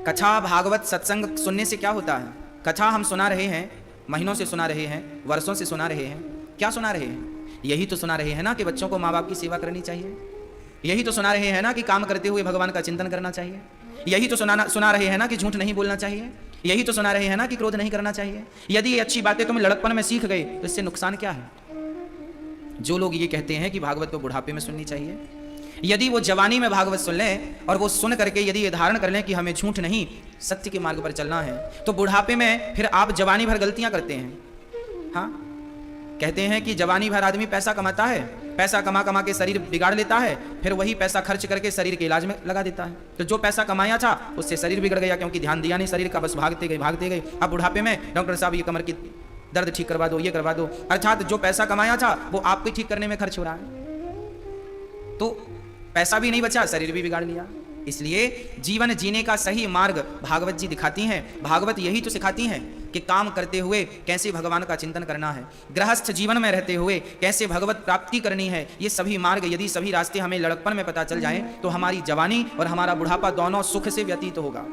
कथा भागवत सत्संग सुनने से क्या होता है? कथा हम सुना रहे हैं, महीनों से सुना रहे हैं, वर्षों से सुना रहे हैं। क्या सुना रहे हैं? यही तो सुना रहे हैं ना कि बच्चों को माँ बाप की सेवा करनी चाहिए। यही तो सुना रहे हैं ना कि काम करते हुए भगवान का चिंतन करना चाहिए। यही तो सुना रहे हैं ना कि झूठ नहीं बोलना चाहिए। यही तो सुना रहे हैं ना कि क्रोध नहीं करना चाहिए। यदि ये अच्छी बातें तुम लड़कपन में सीख गए तो इससे नुकसान क्या है? जो लोग ये कहते हैं कि भागवत तो बुढ़ापे में सुननी चाहिए, यदि वो जवानी में भागवत सुन लें और वो सुन करके यदि ये धारण कर लें कि हमें झूठ नहीं सत्य के मार्ग पर चलना है, तो बुढ़ापे में फिर आप जवानी भर गलतियां करते हैं। हाँ, कहते हैं कि जवानी भर आदमी पैसा कमाता है, पैसा कमा कमा के शरीर बिगाड़ लेता है, फिर वही पैसा खर्च करके शरीर के इलाज में लगा देता है। तो जो पैसा कमाया था उससे शरीर बिगड़ गया, क्योंकि ध्यान दिया नहीं शरीर का, बस भागते गए। अब बुढ़ापे में डॉक्टर साहब ये कमर की दर्द ठीक करवा दो, ये करवा दो, अर्थात जो पैसा कमाया था वो आपको ठीक करने में खर्च हो रहा है। तो पैसा भी नहीं बचा, शरीर भी बिगाड़ लिया। इसलिए जीवन जीने का सही मार्ग भागवत जी दिखाती हैं। भागवत यही तो सिखाती हैं कि काम करते हुए कैसे भगवान का चिंतन करना है, गृहस्थ जीवन में रहते हुए कैसे भगवत प्राप्ति करनी है। ये सभी मार्ग, यदि सभी रास्ते हमें लड़कपन में पता चल जाएं तो हमारी जवानी और हमारा बुढ़ापा दोनों सुख से व्यतीत होगा।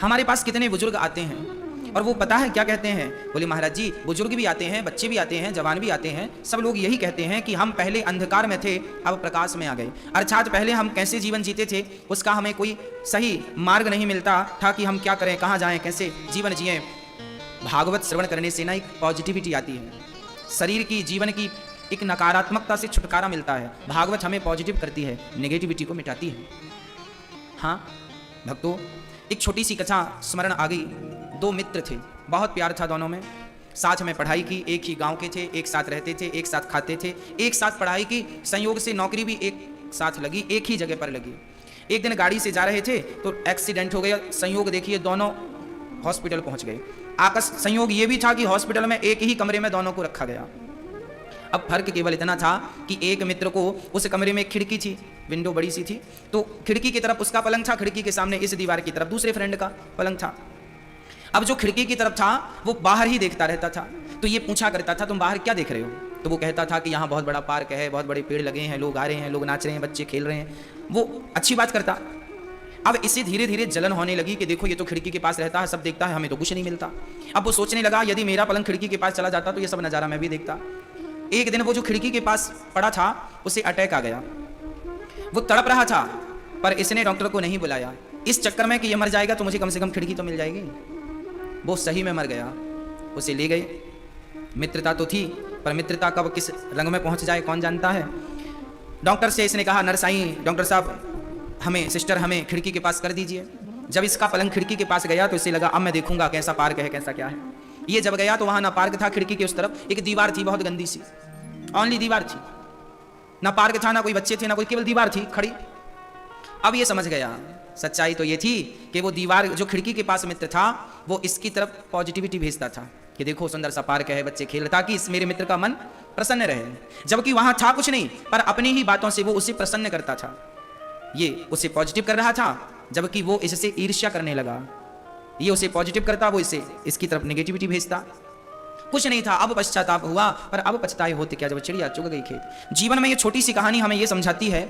हमारे पास कितने बुजुर्ग आते हैं और वो पता है क्या कहते हैं? बोले महाराज जी, बुजुर्ग भी आते हैं, बच्चे भी आते हैं, जवान भी आते हैं, सब लोग यही कहते हैं कि हम पहले अंधकार में थे, अब प्रकाश में आ गए। अर्थात पहले हम कैसे जीवन जीते थे उसका हमें कोई सही मार्ग नहीं मिलता था कि हम क्या करें, कहाँ जाएं, कैसे जीवन जिएं। भागवत श्रवण करने से ना एक पॉजिटिविटी आती है, शरीर की, जीवन की एक नकारात्मकता से छुटकारा मिलता है। भागवत हमें पॉजिटिव करती है, नेगेटिविटी को मिटाती है। हाँ भक्तों, एक छोटी सी कथा स्मरण आ गई। दो मित्र थे, बहुत प्यार था दोनों में, साथ में पढ़ाई की, एक ही गांव के थे, एक साथ रहते थे, एक साथ खाते थे, एक साथ पढ़ाई की, संयोग से नौकरी भी एक साथ लगी, एक ही जगह पर लगी। एक दिन गाड़ी से जा रहे थे तो एक्सीडेंट हो गया। संयोग देखिए, दोनों हॉस्पिटल पहुंच गए। संयोग ये भी था कि हॉस्पिटल में एक ही कमरे में दोनों को रखा गया। अब फर्क केवल इतना था कि एक मित्र को उस कमरे में एक खिड़की थी, विंडो बड़ी सी थी, तो खिड़की की तरफ उसका पलंग था, खिड़की के सामने इस दीवार की तरफ दूसरे फ्रेंड का पलंग था। अब जो खिड़की की तरफ था वो बाहर ही देखता रहता था, तो ये पूछा करता था तुम बाहर क्या देख रहे हो? तो वो कहता था कि यहाँ बहुत बड़ा पार्क है, बहुत बड़े पेड़ लगे हैं, लोग आ रहे हैं, लोग नाच रहे हैं, बच्चे खेल रहे हैं। वो अच्छी बात करता। अब इसे धीरे धीरे जलन होने लगी कि देखो ये तो खिड़की के पास रहता है, सब देखता है, हमें तो कुछ नहीं मिलता। अब वो सोचने लगा यदि मेरा पलंग खिड़की के पास चला जाता तो ये सब नज़ारा मैं भी देखता। एक दिन वो जो खिड़की के पास पड़ा था उसे अटैक आ गया। वो तड़प रहा था पर इसने डॉक्टर को नहीं बुलाया, इस चक्कर में कि ये मर जाएगा तो मुझे कम से कम खिड़की तो मिल जाएगी। वो सही में मर गया। उसे ले गए। मित्रता तो थी पर मित्रता कब किस रंग में पहुंच जाए कौन जानता है। डॉक्टर से इसने कहा, नर्स आई, डॉक्टर साहब हमें, सिस्टर हमें खिड़की के पास कर दीजिए। जब इसका पलंग खिड़की के पास गया तो इसे लगा अब मैं देखूंगा कैसा पार्क है, कैसा क्या है। ये जब गया तो वहां ना पार्क था, खिड़की के उस तरफ एक दीवार थी बहुत गंदी सी, ओनली दीवार थी, ना पार्क था, ना कोई बच्चे थे, ना कोई, केवल दीवार थी खड़ी। अब ये समझ गया, सच्चाई तो ये थी कि वो दीवार, जो खिड़की के पास मित्र था, वो इसकी तरफ पॉजिटिविटी भेजता था कि देखो सुंदर सा पार्क है, बच्चे खेल रहे, ताकि इस मेरे मित्र का मन प्रसन्न रहे। जबकि वहां था कुछ नहीं, पर अपनी ही बातों से वो उसे प्रसन्न करता था। ये उसे पॉजिटिव कर रहा था, जबकि वो इससे ईर्ष्या करने लगा। ये उसे पॉजिटिव करता, वो इसे इसकी तरफ नेगेटिविटी भेजता। कुछ नहीं था, अब पश्चाताप हुआ, पर अब पछताए होते क्या जब चिड़िया चुग गई खेत। जीवन में ये छोटी सी कहानी हमें ये समझाती है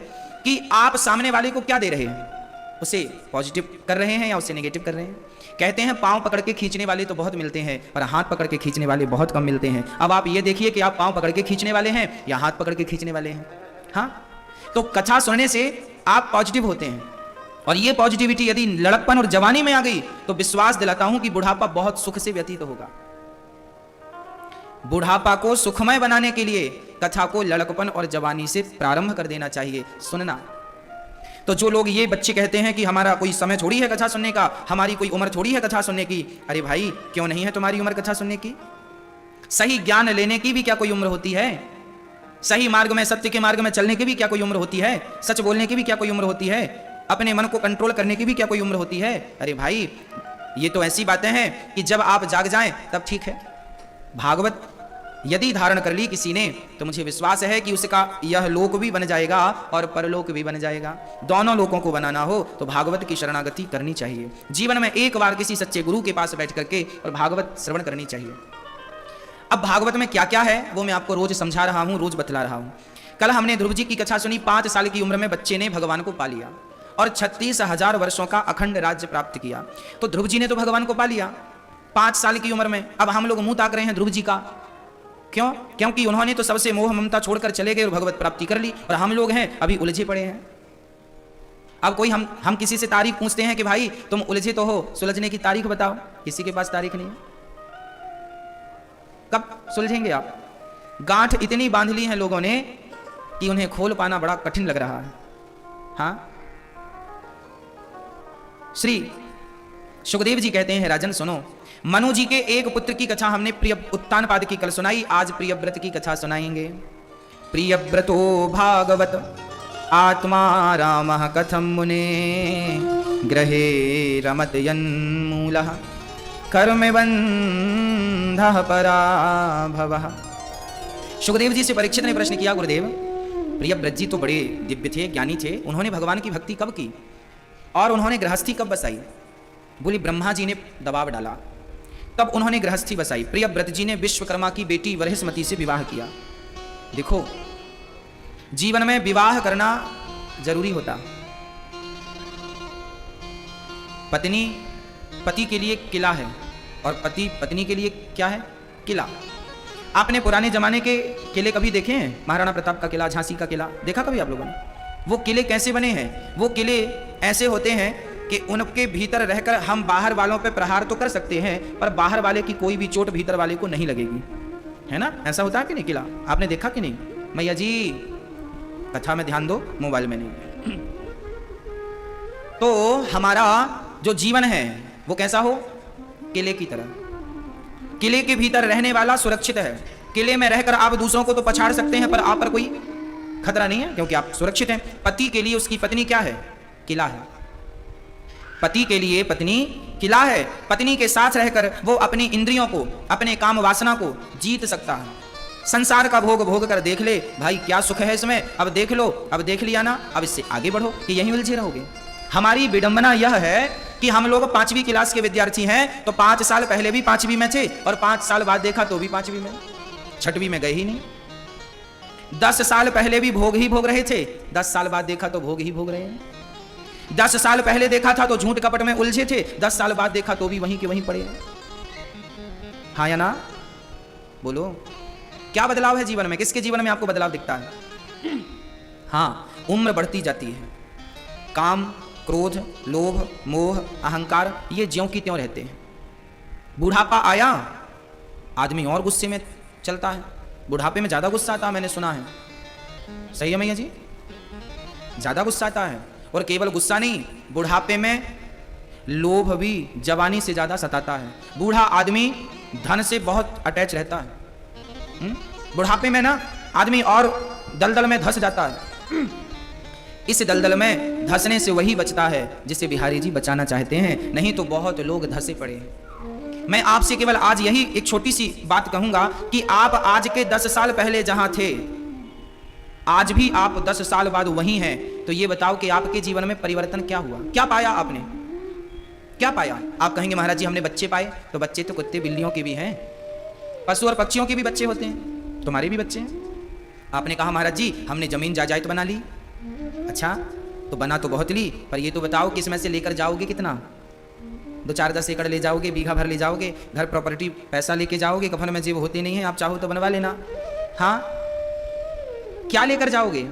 कि आप सामने वाले को क्या दे रहे हैं, उसे पॉजिटिव कर रहे हैं या उसे नेगेटिव कर रहे हैं। कहते हैं पांव पकड़ के खींचने वाले तो बहुत मिलते हैं, पर हाथ पकड़ के खींचने वाले बहुत कम मिलते हैं। अब आप ये देखिए कि आप पांव पकड़ के खींचने वाले हैं या हाथ पकड़ के खींचने वाले हैं। हाँ, तो कथा सुनने से आप पॉजिटिव होते हैं, और ये पॉजिटिविटी यदि लड़कपन और जवानी में आ गई तो विश्वास दिलाता हूं कि बुढ़ापा बहुत सुख से व्यतीत होगा। बुढ़ापा को सुखमय बनाने के लिए कथा को लड़कपन और जवानी से प्रारंभ कर देना चाहिए सुनना। तो जो लोग ये बच्चे कहते हैं कि हमारा कोई समय थोड़ी है कथा सुनने का, हमारी कोई उम्र थोड़ी है कथा सुनने की, अरे भाई क्यों नहीं है तुम्हारी उम्र कथा सुनने की? सही ज्ञान लेने की भी क्या कोई उम्र होती है? सही मार्ग में, सत्य के मार्ग में चलने की भी क्या कोई उम्र होती है? सच बोलने की भी क्या कोई उम्र होती है? अपने मन को कंट्रोल करने की भी क्या कोई उम्र होती है? अरे भाई ये तो ऐसी बातें हैं कि जब आप जाग जाएं तब ठीक है। भागवत यदि धारण कर ली किसी ने तो मुझे विश्वास है कि उसका यह लोक भी बन जाएगा और परलोक भी बन जाएगा। दोनों लोकों को बनाना हो तो भागवत की शरणागति करनी चाहिए। जीवन में एक बार किसी सच्चे गुरु के पास बैठ करके और भागवत श्रवण करनी चाहिए। अब भागवत में क्या क्या है वो मैं आपको रोज समझा रहा हूँ, रोज बतला रहा हूँ। कल हमने ध्रुव जी की कथा सुनी। 5 साल की उम्र में बच्चे ने भगवान को पा लिया और 36,000 वर्षों का अखंड राज्य प्राप्त किया। तो ध्रुव जी ने तो भगवान को पा लिया 5 साल की उम्र में। अब हम लोग मुंह ताक रहे हैं ध्रुव जी का, क्यों? क्योंकि उन्होंने तो सबसे मोह ममता छोड़कर चले गए और भगवत प्राप्ति कर ली, और हम लोग हैं अभी उलझे पड़े हैं। अब कोई हम किसी से तारीख पूछते हैं कि भाई तुम उलझे तो हो, सुलझने की तारीख बताओ, किसी के पास तारीख नहीं है। कब सुलझेंगे आप? गांठ इतनी बांध ली है लोगों ने कि उन्हें खोल पाना बड़ा कठिन लग रहा है। हाँ, श्री सुखदेव जी कहते हैं, राजन सुनो, मनु जी के एक पुत्र की कथा हमने प्रिय उत्तानपाद की कल सुनाई, आज प्रियव्रत की कथा सुनाएंगे। प्रियव्रतो भागवत आत्मा रामः कथम मुने ग्रहे रमत यन्मूलः कर्म बंधः पराभवः। सुखदेव जी से परीक्षित ने प्रश्न किया, गुरुदेव प्रियव्रत जी तो बड़े दिव्य थे, ज्ञानी थे, उन्होंने भगवान की भक्ति कब की और उन्होंने गृहस्थी कब बसाई? बोली ब्रह्मा जी ने दबाव डाला तब उन्होंने गृहस्थी बसाई। प्रियव्रत जी ने विश्वकर्मा की बेटी वरहस्मती से विवाह किया। देखो, जीवन में विवाह करना जरूरी होता। पत्नी पति के लिए किला है और पति पत्नी के लिए क्या है? किला। आपने पुराने जमाने के किले कभी देखे हैं? महाराणा प्रताप का किला, झांसी का किला देखा कभी आप लोगों ने? वो किले कैसे बने हैं? वो किले ऐसे होते हैं कि उनके भीतर रहकर हम बाहर वालों पे प्रहार तो कर सकते हैं, पर बाहर वाले की कोई भी चोट भीतर वाले को नहीं लगेगी, है ना? ऐसा होता है कि नहीं? किला आपने देखा कि नहीं? मैया जी कथा में ध्यान दो, मोबाइल में नहीं। तो हमारा जो जीवन है वो कैसा हो? किले की तरह। किले के भीतर रहने वाला सुरक्षित है। किले में रहकर आप दूसरों को तो पछाड़ सकते हैं, पर आप पर कोई खतरा नहीं है क्योंकि आप सुरक्षित हैं। पति के लिए उसकी पत्नी क्या है? किला है। पति के लिए पत्नी किला है। पत्नी के साथ रहकर वो अपनी इंद्रियों को, अपने काम वासना को जीत सकता है। संसार का भोग भोग कर देख ले भाई, क्या सुख है इसमें, अब देख लो, अब देख लिया ना, अब इससे आगे बढ़ो कि यहीं उलझे रहोगे। हमारी विडंबना यह है कि हम लोग 5वीं क्लास के विद्यार्थी हैं, तो 5 साल पहले भी 5वीं में थे और 5 साल बाद देखा तो भी 5वीं में, 6वीं में गए ही नहीं। 10 साल पहले भी भोग ही भोग रहे थे, 10 साल बाद देखा तो भोग ही भोग रहे हैं। 10 साल पहले देखा था तो झूठ कपट में उलझे थे, 10 साल बाद देखा तो भी वहीं के वहीं पड़े हैं। हाँ या ना? बोलो, क्या बदलाव है जीवन में? किसके जीवन में आपको बदलाव दिखता है? हाँ, उम्र बढ़ती जाती है। काम, क्रोध, लोभ, मोह, अहंकार ये ज्यों की त्यों रहते हैं। बुढ़ापा आया, आदमी और गुस्से में चलता है। बुढ़ापे में ज्यादा गुस्सा आता है, मैंने सुना है। सही है मैया जी? ज्यादा गुस्सा आता है। और केवल गुस्सा नहीं, बुढ़ापे में लोभ भी जवानी से ज्यादा सताता है। बूढ़ा आदमी धन से बहुत अटैच रहता है। बुढ़ापे में ना आदमी और दलदल में धंस जाता है। इस दलदल में धंसने से वही बचता है जिसे बिहारी जी बचाना चाहते हैं, नहीं तो बहुत लोग धंसे पड़े हैं। मैं आपसे केवल आज यही एक छोटी सी बात कहूंगा कि आप आज के 10 साल पहले जहां थे, आज भी आप 10 साल बाद वही हैं। तो ये बताओ कि आपके जीवन में परिवर्तन क्या हुआ? क्या पाया आपने? क्या पाया? आप कहेंगे महाराज जी हमने बच्चे पाए, तो बच्चे तो कुत्ते बिल्लियों के भी हैं, पशु और पक्षियों के भी बच्चे होते हैं, तुम्हारे भी बच्चे हैं। आपने कहा महाराज जी हमने जमीन जायदाद बना ली। अच्छा, तो बना तो बहुत ली, पर ये तो बताओ किस में से लेकर जाओगे? कितना? 2-4-10 एकड़ ले जाओगे, बीघा भर ले जाओगे, घर प्रॉपर्टी पैसा लेके जाओगे, कफन में जेब होते नहीं है, आप चाहो तो बनवा लेना। हाँ, क्या लेकर जाओगे?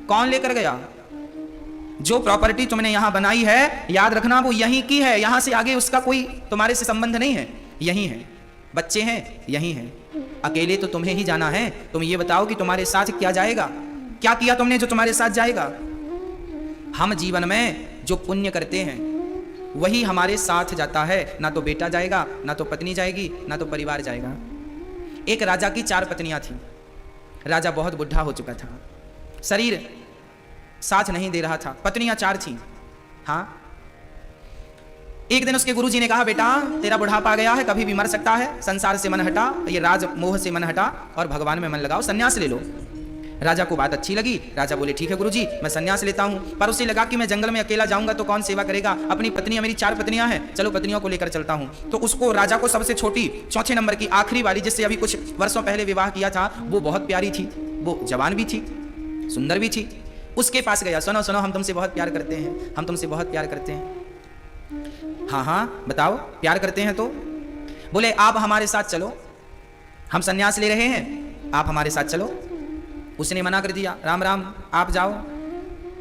कौन लेकर गया? जो प्रॉपर्टी तुमने यहां बनाई है, याद रखना वो यहीं की है, यहां से आगे उसका कोई तुम्हारे से संबंध नहीं है, यहीं है। बच्चे हैं, यहीं हैं। अकेले तो तुम्हें ही जाना है। तुम ये बताओ कि तुम्हारे साथ क्या जाएगा? क्या किया तुमने जो तुम्हारे साथ जाएगा? हम जीवन में जो पुण्य करते हैं वही हमारे साथ जाता है। ना तो बेटा जाएगा, ना तो पत्नी जाएगी, ना तो परिवार जाएगा। एक राजा की 4 पत्नियां थीं। राजा बहुत बुढ़ा हो चुका था, शरीर साथ नहीं दे रहा था, पत्नियां 4 थीं। हाँ, एक दिन उसके गुरुजी ने कहा बेटा तेरा बुढ़ापा आ गया है, कभी भी मर सकता है, संसार से मन हटा, ये राज मोह से मन हटा और भगवान में मन लगाओ, सन्यास ले लो। राजा को बात अच्छी लगी। राजा बोले ठीक है गुरुजी मैं सन्यास लेता हूँ, पर उसे लगा कि मैं जंगल में अकेला जाऊंगा तो कौन सेवा करेगा? अपनी पत्नियां, मेरी 4 पत्नियां हैं, चलो पत्नियों को लेकर चलता हूँ। तो उसको, राजा को सबसे छोटी, 4 नंबर की, आखिरी वाली, जिससे अभी कुछ वर्षों पहले विवाह किया था, वो बहुत प्यारी थी, वो जवान भी थी, सुंदर भी थी। उसके पास गया, सुनो सुनो हम तुमसे बहुत प्यार करते हैं, हम तुमसे बहुत प्यार करते हैं। हाँ हाँ बताओ प्यार करते हैं तो? बोले आप हमारे साथ चलो, हम संन्यास ले रहे हैं, आप हमारे साथ चलो। उसने मना कर दिया, राम राम आप जाओ,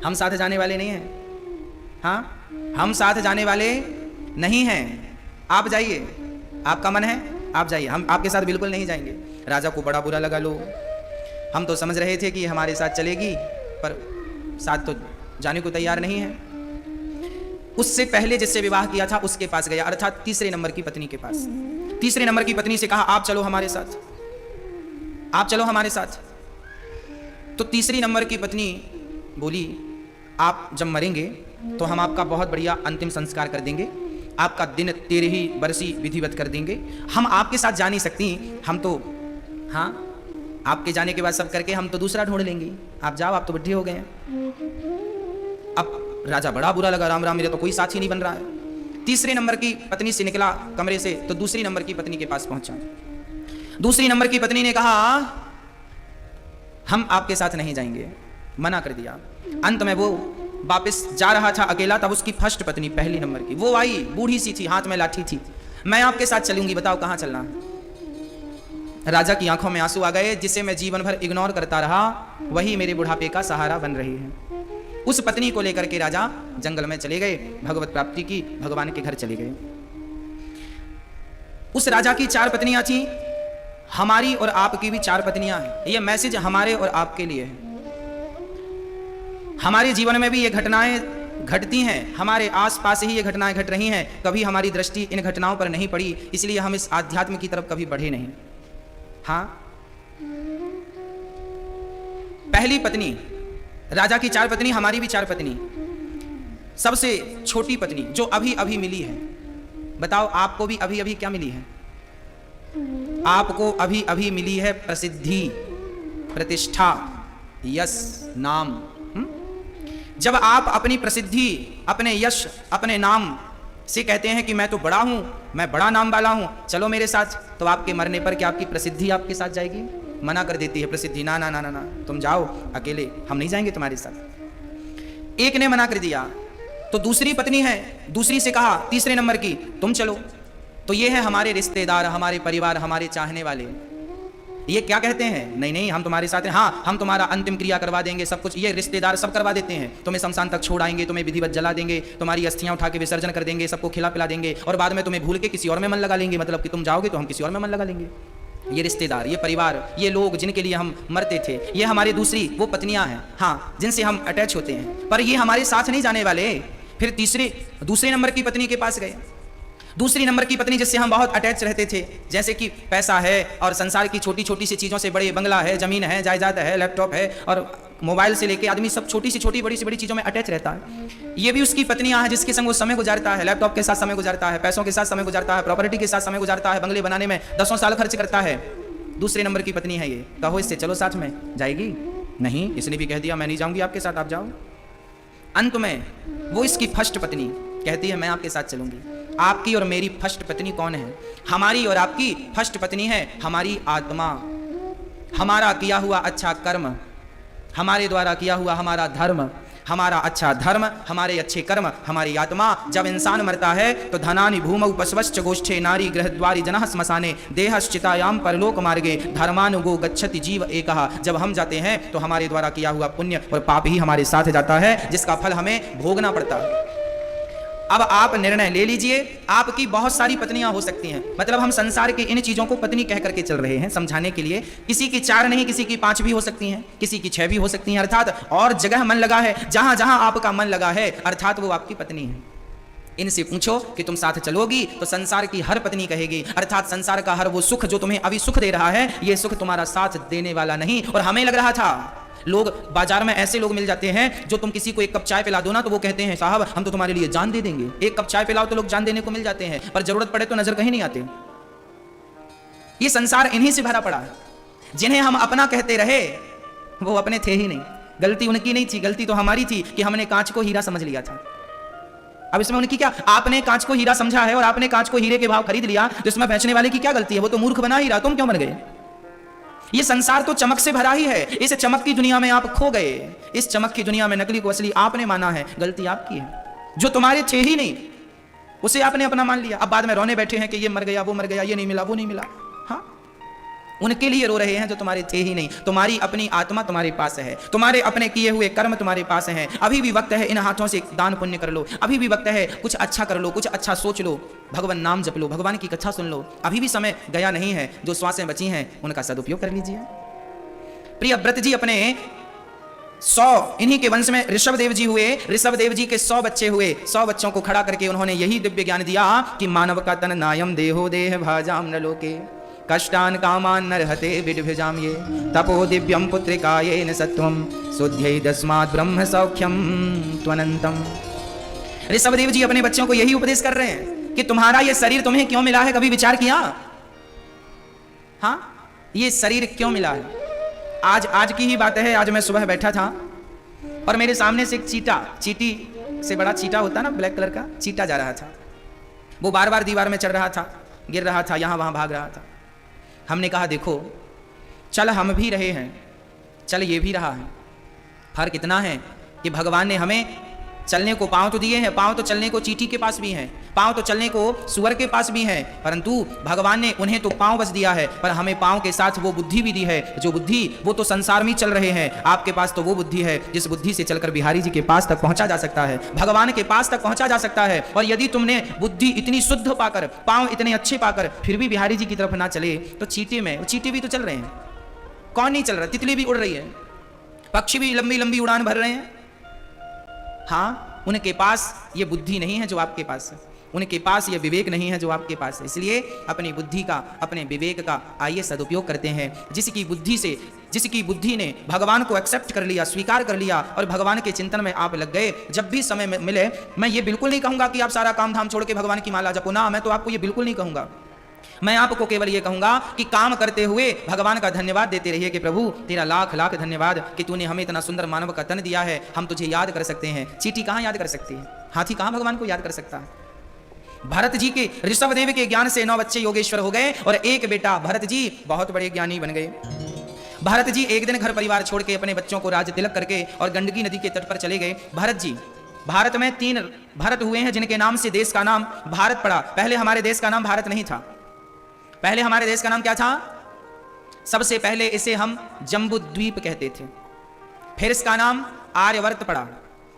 हम साथ जाने वाले नहीं हैं। हाँ हम साथ जाने वाले नहीं हैं, आप जाइए, आपका मन है आप जाइए, हम आपके साथ बिल्कुल नहीं जाएंगे। राजा को बड़ा बुरा लगा, लोग हम तो समझ रहे थे कि हमारे साथ चलेगी, पर साथ तो जाने को तैयार नहीं है। उससे पहले जिससे विवाह किया था उसके पास गया, अर्थात तीसरे नंबर की पत्नी के पास। तीसरे नंबर की पत्नी से कहा आप चलो हमारे साथ, आप चलो हमारे साथ। तो तीसरी नंबर की पत्नी बोली आप जब मरेंगे तो हम आपका बहुत बढ़िया अंतिम संस्कार कर देंगे, आपका दिन 13 बरसी विधिवत कर देंगे। हम आपके साथ जा नहीं सकती, हम तो हाँ आपके जाने के बाद सब करके हम तो दूसरा ढूंढ लेंगे, आप जाओ, आप तो बुढ़े हो गए हैं। अब राजा बड़ा बुरा लगा, राम राम मेरे तो कोई साथी नहीं बन रहा है। तीसरे नंबर की पत्नी से निकला कमरे से तो दूसरी नंबर की पत्नी के पास पहुंचा। दूसरी नंबर की पत्नी ने कहा हम आपके साथ नहीं जाएंगे, मना कर दिया। अंत में वो वापस जा रहा था अकेला, तब उसकी फर्स्ट पत्नी पहली नंबर की वो आई, बूढ़ी सी थी, हाथ में लाठी थी। मैं आपके साथ चलूंगी, बताओ कहां चलना है? राजा की आंखों में आंसू आ गए, जिसे मैं जीवन भर इग्नोर करता रहा वही मेरे बुढ़ापे का सहारा बन रही है। उस पत्नी को लेकर के राजा जंगल में चले गए, भगवत प्राप्ति की, भगवान के घर चले गए। उस राजा की 4 पत्नियां थी, हमारी और आपकी भी 4 पत्नियां हैं। यह मैसेज हमारे और आपके लिए है। हमारे जीवन में भी ये घटनाएं घटती हैं, हमारे आसपास ही ये घटनाएं घट रही हैं, कभी हमारी दृष्टि इन घटनाओं पर नहीं पड़ी, इसलिए हम इस आध्यात्म की तरफ कभी बढ़े नहीं। हाँ पहली पत्नी, राजा की 4 पत्नी, हमारी भी 4 पत्नी। सबसे छोटी पत्नी जो अभी अभी मिली है, बताओ आपको भी अभी अभी क्या मिली है? आपको अभी अभी मिली है प्रसिद्धि, प्रतिष्ठा, यश, नाम। जब आप अपनी प्रसिद्धि, अपने यश, अपने नाम से कहते हैं कि मैं तो बड़ा हूं, मैं बड़ा नाम वाला हूं, चलो मेरे साथ, तो आपके मरने पर क्या आपकी प्रसिद्धि आपके साथ जाएगी? मना कर देती है प्रसिद्धि, ना ना ना ना ना, तुम जाओ अकेले, हम नहीं जाएंगे तुम्हारे साथ। एक ने मना कर दिया तो दूसरी पत्नी है, दूसरी से कहा, तीसरे नंबर की, तुम चलो। तो ये है हमारे रिश्तेदार, हमारे परिवार, हमारे चाहने वाले। ये क्या कहते हैं? नहीं नहीं हम तुम्हारे साथ हैं, हाँ हम तुम्हारा अंतिम क्रिया करवा देंगे, सब कुछ ये रिश्तेदार सब करवा देते हैं। तुम्हें शमशान तक छोड़ आएंगे, तुम्हें विधिवत जला देंगे, तुम्हारी अस्थियां उठा के विसर्जन कर देंगे, सबको खिला पिला देंगे, और बाद में तुम्हें भूल के किसी और में मन लगा लेंगे। मतलब कि तुम जाओगे तो हम किसी और में मन लगा लेंगे। ये रिश्तेदार, ये परिवार, ये लोग जिनके लिए हम मरते थे, ये हमारी दूसरी वो पत्नियां हैं, हाँ जिनसे हम अटैच होते हैं, पर ये हमारे साथ नहीं जाने वाले। फिर दूसरे नंबर की पत्नी के पास गए। दूसरी नंबर की पत्नी जिससे हम बहुत अटैच रहते थे, जैसे कि पैसा है और संसार की छोटी छोटी सी चीज़ों से बड़े, बंगला है, जमीन है, जायदाद है, लैपटॉप है, और मोबाइल से लेके आदमी सब छोटी सी छोटी, बड़ी से बड़ी चीज़ों में अटैच रहता है। ये भी उसकी पत्नियां हैं जिसके संग वो समय गुजारता है, लैपटॉप के साथ समय गुजारता है, पैसों के साथ समय गुजारता है, प्रॉपर्टी के साथ समय गुजारता है, बंगले बनाने में 10 साल खर्च करता है। दूसरे नंबर की पत्नी है ये, कहो इससे चलो साथ में, जाएगी नहीं, इसने भी कह दिया मैं नहीं जाऊंगी आपके साथ, आप जाओ। अंत में वो इसकी फर्स्ट पत्नी कहती है मैं आपके साथ चलूंगी। आपकी और मेरी फर्स्ट पत्नी कौन है? हमारी और आपकी फर्स्ट पत्नी है हमारी आत्मा, हमारा किया हुआ अच्छा कर्म, हमारे द्वारा किया हुआ हमारा धर्म, हमारा अच्छा धर्म, हमारे अच्छे कर्म, हमारी आत्मा। जब इंसान मरता है तो धनानि भूमौ पशवश्च गोष्ठे नारी गृहद्वारि जनः श्मशाने देहश्चितायाम परलोक मार्गे धर्मानुगो गच्छति जीव एकः। जब हम जाते हैं तो हमारे द्वारा किया हुआ पुण्य और पाप ही हमारे साथ जाता है, जिसका फल हमें भोगना पड़ता है। अब आप निर्णय ले लीजिए, आपकी बहुत सारी पत्नियां हो सकती हैं, मतलब हम संसार के इन चीजों को पत्नी कह करके चल रहे हैं समझाने के लिए। किसी की 4 नहीं, किसी की 5 भी हो सकती हैं, किसी की 6 भी हो सकती हैं, अर्थात और जगह मन लगा है, जहां जहां आपका मन लगा है, अर्थात वो आपकी पत्नी है। इनसे पूछो कि तुम साथ चलोगी, तो संसार की हर पत्नी कहेगी, अर्थात संसार का हर वो सुख जो तुम्हें अभी सुख दे रहा है, ये सुख तुम्हारा साथ देने वाला नहीं। और हमें लग रहा था, लोग बाजार में ऐसे लोग मिल जाते हैं जो तुम किसी को 1 कप चाय पिला दो ना तो वो कहते हैं साहब हम तो तुम्हारे लिए जान दे देंगे। 1 कप चाय पिलाओ तो लोग जान देने को मिल जाते हैं, पर जरूरत पड़े तो नजर कहीं नहीं आते। ये संसार इन्हीं से भरा पड़ा है। जिन्हें हम अपना कहते रहे वो अपने थे ही नहीं। गलती उनकी नहीं थी, गलती तो हमारी थी कि हमने कांच को हीरा समझ लिया था। अब इसमें उनकी क्या? आपने कांच को हीरा समझा है और आपने कांच को हीरे के भाव खरीद लिया, तो इसमें बेचने वाले की क्या गलती है? वो तो मूर्ख बना ही रहा, तुम क्यों बन गए? ये संसार तो चमक से भरा ही है। इस चमक की दुनिया में आप खो गए। इस चमक की दुनिया में नकली को असली आपने माना है। गलती आपकी है। जो तुम्हारे थे ही नहीं उसे आपने अपना मान लिया। अब बाद में रोने बैठे हैं कि ये मर गया, वो मर गया, ये नहीं मिला, वो नहीं मिला। हाँ, उनके लिए रो रहे हैं जो तुम्हारे थे ही नहीं। तुम्हारी अपनी आत्मा तुम्हारे पास है, तुम्हारे अपने किए हुए कर्म तुम्हारे पास हैं। अभी भी वक्त है, इन हाथों से दान पुण्य कर लो। अभी भी वक्त है, कुछ अच्छा कर लो, कुछ अच्छा सोच लो, भगवान नाम जप लो, भगवान की कथा सुन लो। अभी भी समय गया नहीं है। जो श्वासें बची हैं उनका सदुपयोग कर लीजिए। प्रिय व्रत जी अपने 100, इन्हीं के वंश में ऋषभ देव जी हुए। ऋषभ देव जी के 100 बच्चे हुए। 100 बच्चों को खड़ा करके उन्होंने यही दिव्य ज्ञान दिया कि मानव का तन नायम देहो देह भाजाम न लोके कष्टान कामान नरहते विद्भिजाम ये तपो दिव्यम पुत्रिकाये न सत्वम शुद्ध्यै तस्मात् ब्रह्म सौख्यम त्वनंतम। ऋषभ देव जी अपने बच्चों को यही उपदेश कर रहे हैं कि तुम्हारा ये शरीर तुम्हें क्यों मिला है, कभी विचार किया? हाँ, ये शरीर क्यों मिला है? आज की ही बात है। आज मैं सुबह बैठा था और मेरे सामने से एक चीटी से बड़ा चीटा होता ना, ब्लैक कलर का चीटा जा रहा था। वो बार बार दीवार में चढ़ रहा था, गिर रहा था, यहां वहां भाग रहा था। हमने कहा देखो, चल हम भी रहे हैं, चल ये भी रहा है। फर्क इतना है कि भगवान ने हमें चलने को पांव तो दिए हैं, पांव तो चलने को चींटी के पास भी हैं, पांव तो चलने को सुअर के पास भी हैं, परंतु भगवान ने उन्हें तो पांव बस दिया है, पर हमें पांव के साथ वो बुद्धि भी दी है। जो बुद्धि, वो तो संसार में चल रहे हैं। आपके पास तो वो बुद्धि है जिस बुद्धि से चलकर बिहारी जी के पास तक पहुंचा जा सकता है, भगवान के पास तक पहुंचा जा सकता है। और यदि तुमने बुद्धि इतनी शुद्ध पाकर, पांव इतने अच्छे पाकर फिर भी बिहारी जी की तरफ ना चले तो चींटी भी तो चल रहे हैं। कौन नहीं चल रहा? तितली भी उड़ रही है, पक्षी भी लंबी लंबी उड़ान भर रहे हैं। हाँ, उनके पास ये बुद्धि नहीं है जो आपके पास है, उनके पास ये विवेक नहीं है जो आपके पास है। इसलिए अपनी बुद्धि का, अपने विवेक का आइए सदुपयोग करते हैं। जिसकी बुद्धि ने भगवान को एक्सेप्ट कर लिया, स्वीकार कर लिया और भगवान के चिंतन में आप लग गए। जब भी समय मिले, मैं ये बिल्कुल नहीं कहूंगा कि आप सारा काम धाम छोड़ के भगवान की माला जपो ना, मैं तो आपको ये बिल्कुल नहीं कहूंगा। मैं आपको केवल ये कहूंगा कि काम करते हुए भगवान का धन्यवाद देते रहिए कि प्रभु तेरा लाख लाख धन्यवाद कि तूने हमें इतना सुंदर मानव का तन दिया है। हम तुझे याद कर सकते हैं। चींटी कहां याद कर सकती है? हाथी कहां भगवान को याद कर सकता है? भरत जी के, ऋषभ देव के ज्ञान से 9 बच्चे योगेश्वर हो गए और एक बेटा भरत जी बहुत बड़े ज्ञानी बन गए। भरत जी एक दिन घर परिवार छोड़ के अपने बच्चों को राज तिलक करके और गंडकी नदी के तट पर चले गए। भरत जी, भारत में 3 भरत हुए हैं जिनके नाम से देश का नाम भारत पड़ा। पहले हमारे देश का नाम भारत नहीं था। पहले हमारे देश का नाम क्या था? सबसे पहले इसे हम जम्बूद्वीप कहते थे। फिर इसका नाम आर्यवर्त पड़ा,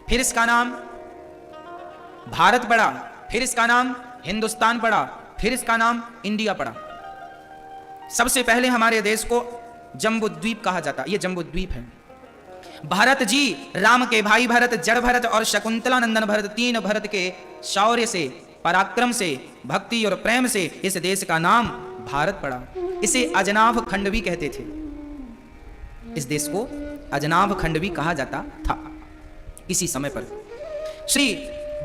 फिर इसका नाम भारत पड़ा, फिर इसका नाम हिंदुस्तान पड़ा, फिर इसका नाम इंडिया पड़ा। सबसे पहले हमारे देश को जम्बूद्वीप कहा जाता, ये जम्बूद्वीप है। भरत जी, राम के भाई भरत, जड़ भरत और शकुंतला नंदन भरत, 3 भरत के शौर्य से, पराक्रम से, भक्ति और प्रेम से इस देश का नाम भारत पड़ा। इसे अजनाभ खंड भी कहते थे। इस देश को अजनाभ खंड भी कहा जाता था। इसी समय पर श्री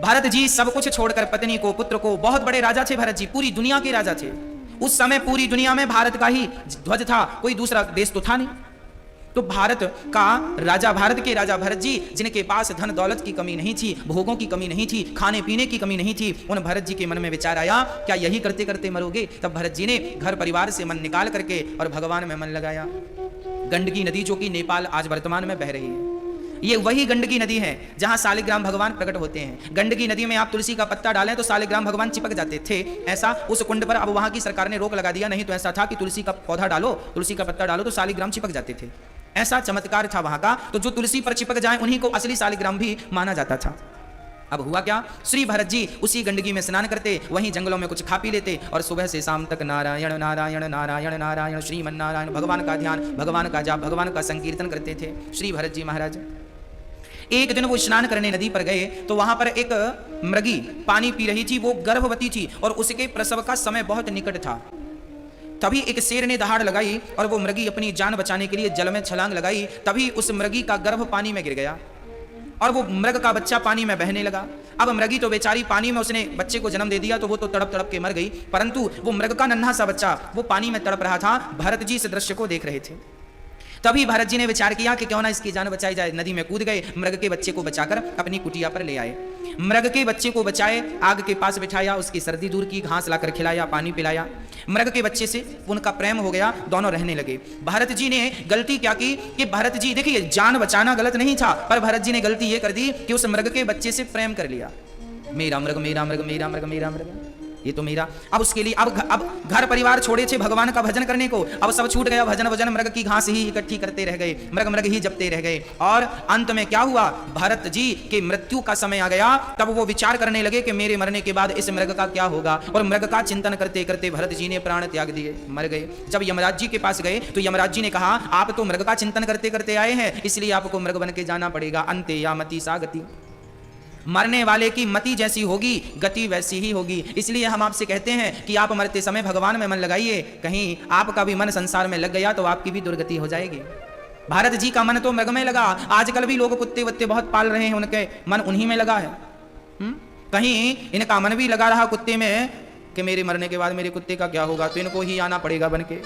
भरत जी सब कुछ छोड़कर पत्नी को, पुत्र को, बहुत बड़े राजा थे भरत जी, पूरी दुनिया के राजा थे। उस समय पूरी दुनिया में भारत का ही ध्वज था, कोई दूसरा देश तो था नहीं। तो भारत का राजा, भारत के राजा भरत जी, जिनके पास धन दौलत की कमी नहीं थी, भोगों की कमी नहीं थी, खाने पीने की कमी नहीं थी, उन भरत जी के मन में विचार आया क्या यही करते करते मरोगे? तब भरत जी ने घर परिवार से मन निकाल करके और भगवान में मन लगाया। गंडकी नदी जो कि नेपाल आज वर्तमान में बह रही है, ये वही गंडकी नदी है जहां सालिग्राम भगवान प्रकट होते हैं। गंडकी नदी में आप तुलसी का पत्ता डालें तो सालिग्राम भगवान चिपक जाते थे। ऐसा उस कुंड पर अब वहां की सरकार ने रोक लगा दिया, नहीं तो ऐसा था कि तुलसी का पौधा डालो, तुलसी का पत्ता डालो तो सालिग्राम चिपक जाते थे। ऐसा चमत्कार था वहां का। तो जो तुलसी पर चिपक जाए उन्हीं को असली सालिग्राम भी माना जाता था। अब हुआ क्या? श्री भरत जी उसी गंडकी में स्नान करते, वहीं जंगलों में कुछ खा पी लेते और सुबह से शाम तक नारायण नारायण नारायण नारायण श्रीमन नारायण, भगवान का ध्यान, भगवान का जाप, भगवान का संकीर्तन करते थे श्री भरत जी महाराज। एक दिन वो स्नान करने नदी पर गए तो वहां पर एक मृगी पानी पी रही थी। वो गर्भवती थी और उसके प्रसव का समय बहुत निकट था। तभी एक शेर ने दहाड़ लगाई और वो मृगी अपनी जान बचाने के लिए जल में छलांग लगाई। तभी उस मृगी का गर्भ पानी में गिर गया और वो मृग का बच्चा पानी में बहने लगा। अब मृगी तो बेचारी पानी में उसने बच्चे को जन्म दे दिया तो वो तो तड़प तड़प के मर गई, परंतु वो मृग का नन्हा सा बच्चा वो पानी में तड़प रहा था। भरत जी इस दृश्य को देख रहे थे। तभी भरत जी ने विचार किया कि क्यों ना इसकी जान बचाई जाए। नदी में कूद गए, मृग के बच्चे को बचाकर अपनी कुटिया पर ले आए। मृग के बच्चे को बचाए, आग के पास बिठाया, उसकी सर्दी दूर की, घास लाकर खिलाया, पानी पिलाया। मृग के बच्चे से उनका प्रेम हो गया, दोनों रहने लगे। भरत जी ने गलती क्या की कि भरत जी, देखिए जान बचाना गलत नहीं था, पर भरत जी ने गलती ये कर दी कि उस मृग के बच्चे से प्रेम कर लिया। मेरा मृग, मेरा मृग, मेरा मृग, मेरा मृग, ये तो मेरा। अब उसके लिए अब घर परिवार छोड़े थे भगवान का भजन करने को, अब सब छूट गया भजन वजन, मृग की घास ही इकट्ठी करते रह गए, मृग मृग ही जपते रह गए। और अंत में क्या हुआ, भरत जी के मृत्यु का समय आ गया। तब वो विचार करने लगे कि मेरे मरने के बाद इस मृग का क्या होगा, और मृग का चिंतन करते करते भरत जी ने प्राण त्याग दिए, मर गए। जब यमराज जी के पास गए तो यमराज जी ने कहा, आप तो मृग का चिंतन करते करते आए हैं, इसलिए आपको मृग बन के जाना पड़ेगा। अंते या मति सा गति, मरने वाले की मति जैसी होगी गति वैसी ही होगी। इसलिए हम आपसे कहते हैं कि आप मरते समय भगवान में मन लगाइए, कहीं आपका भी मन संसार में लग गया तो आपकी भी दुर्गति हो जाएगी। भारत जी का मन तो मृग में लगा, आजकल भी लोग कुत्ते वत्ते बहुत पाल रहे हैं, उनके मन उन्हीं में लगा है। कहीं इनका मन भी लगा रहा कुत्ते में कि मेरे मरने के बाद मेरे कुत्ते का क्या होगा, तो इनको ही आना पड़ेगा बन के।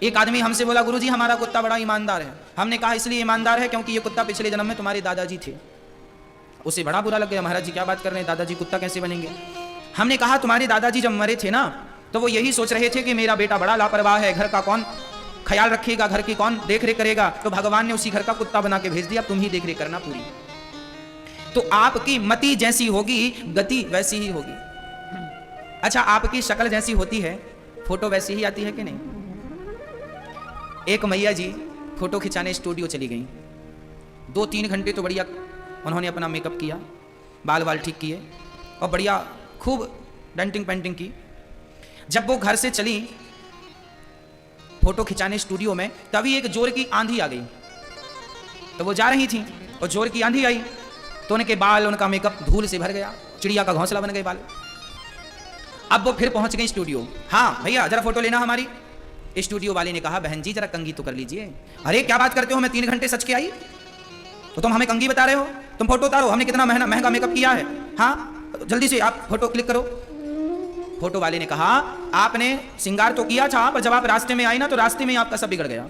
एक आदमी हमसे बोला, गुरुजी हमारा कुत्ता बड़ा ईमानदार है। हमने कहा इसलिए ईमानदार है क्योंकि ये कुत्ता पिछले जन्म में तुम्हारे दादाजी थे। उसे बड़ा बुरा लग गया, महाराज जी क्या बात कर रहे हैं, दादाजी कुत्ता कैसे बनेंगे। हमने कहा तुम्हारे दादाजी जब मरे थे ना, तो वो यही सोच रहे थे कि मेरा बेटा बड़ा लापरवाह है, घर का कौन ख्याल रखेगा, घर की कौन देख रेख करेगा, तो भगवान ने उसी घर का कुत्ता बना के भेज दिया, तुम ही देख रेख करना पूरी। तो आपकी मति जैसी होगी गति वैसी ही होगी। अच्छा, आपकी शक्ल जैसी होती है फोटो वैसी ही आती है कि नहीं। एक मैया जी फोटो खिंचाने स्टूडियो चली गई, 2-3 घंटे तो बढ़िया उन्होंने अपना मेकअप किया, बाल वाल ठीक किए और बढ़िया खूब डेंटिंग पेंटिंग की। जब वो घर से चली फोटो खिंचाने स्टूडियो में, तभी एक जोर की आंधी आ गई। तो वो जा रही थी और जोर की आंधी आई तो उनके बाल, उनका मेकअप धूल से भर गया, चिड़िया का घोंसला बन गए बाल। अब वो फिर पहुंच गई स्टूडियो। हाँ भैया जरा फोटो लेना हमारी। स्टूडियो वाले ने कहा, बहन जी जरा कंघी तो कर लीजिए। अरे क्या बात करते हो, मैं 3 घंटे सच के आई तो तुम हमें कंघी बता रहे हो, तुम फोटो उतारो, हमने कितना महंगा मेकअप किया है। हाँ जल्दी से आप फोटो क्लिक करो। फोटो वाले ने कहा, आपने श्रृंगार तो किया था, पर जब आप रास्ते में आई ना तो रास्ते में आपका सब बिगड़ गया।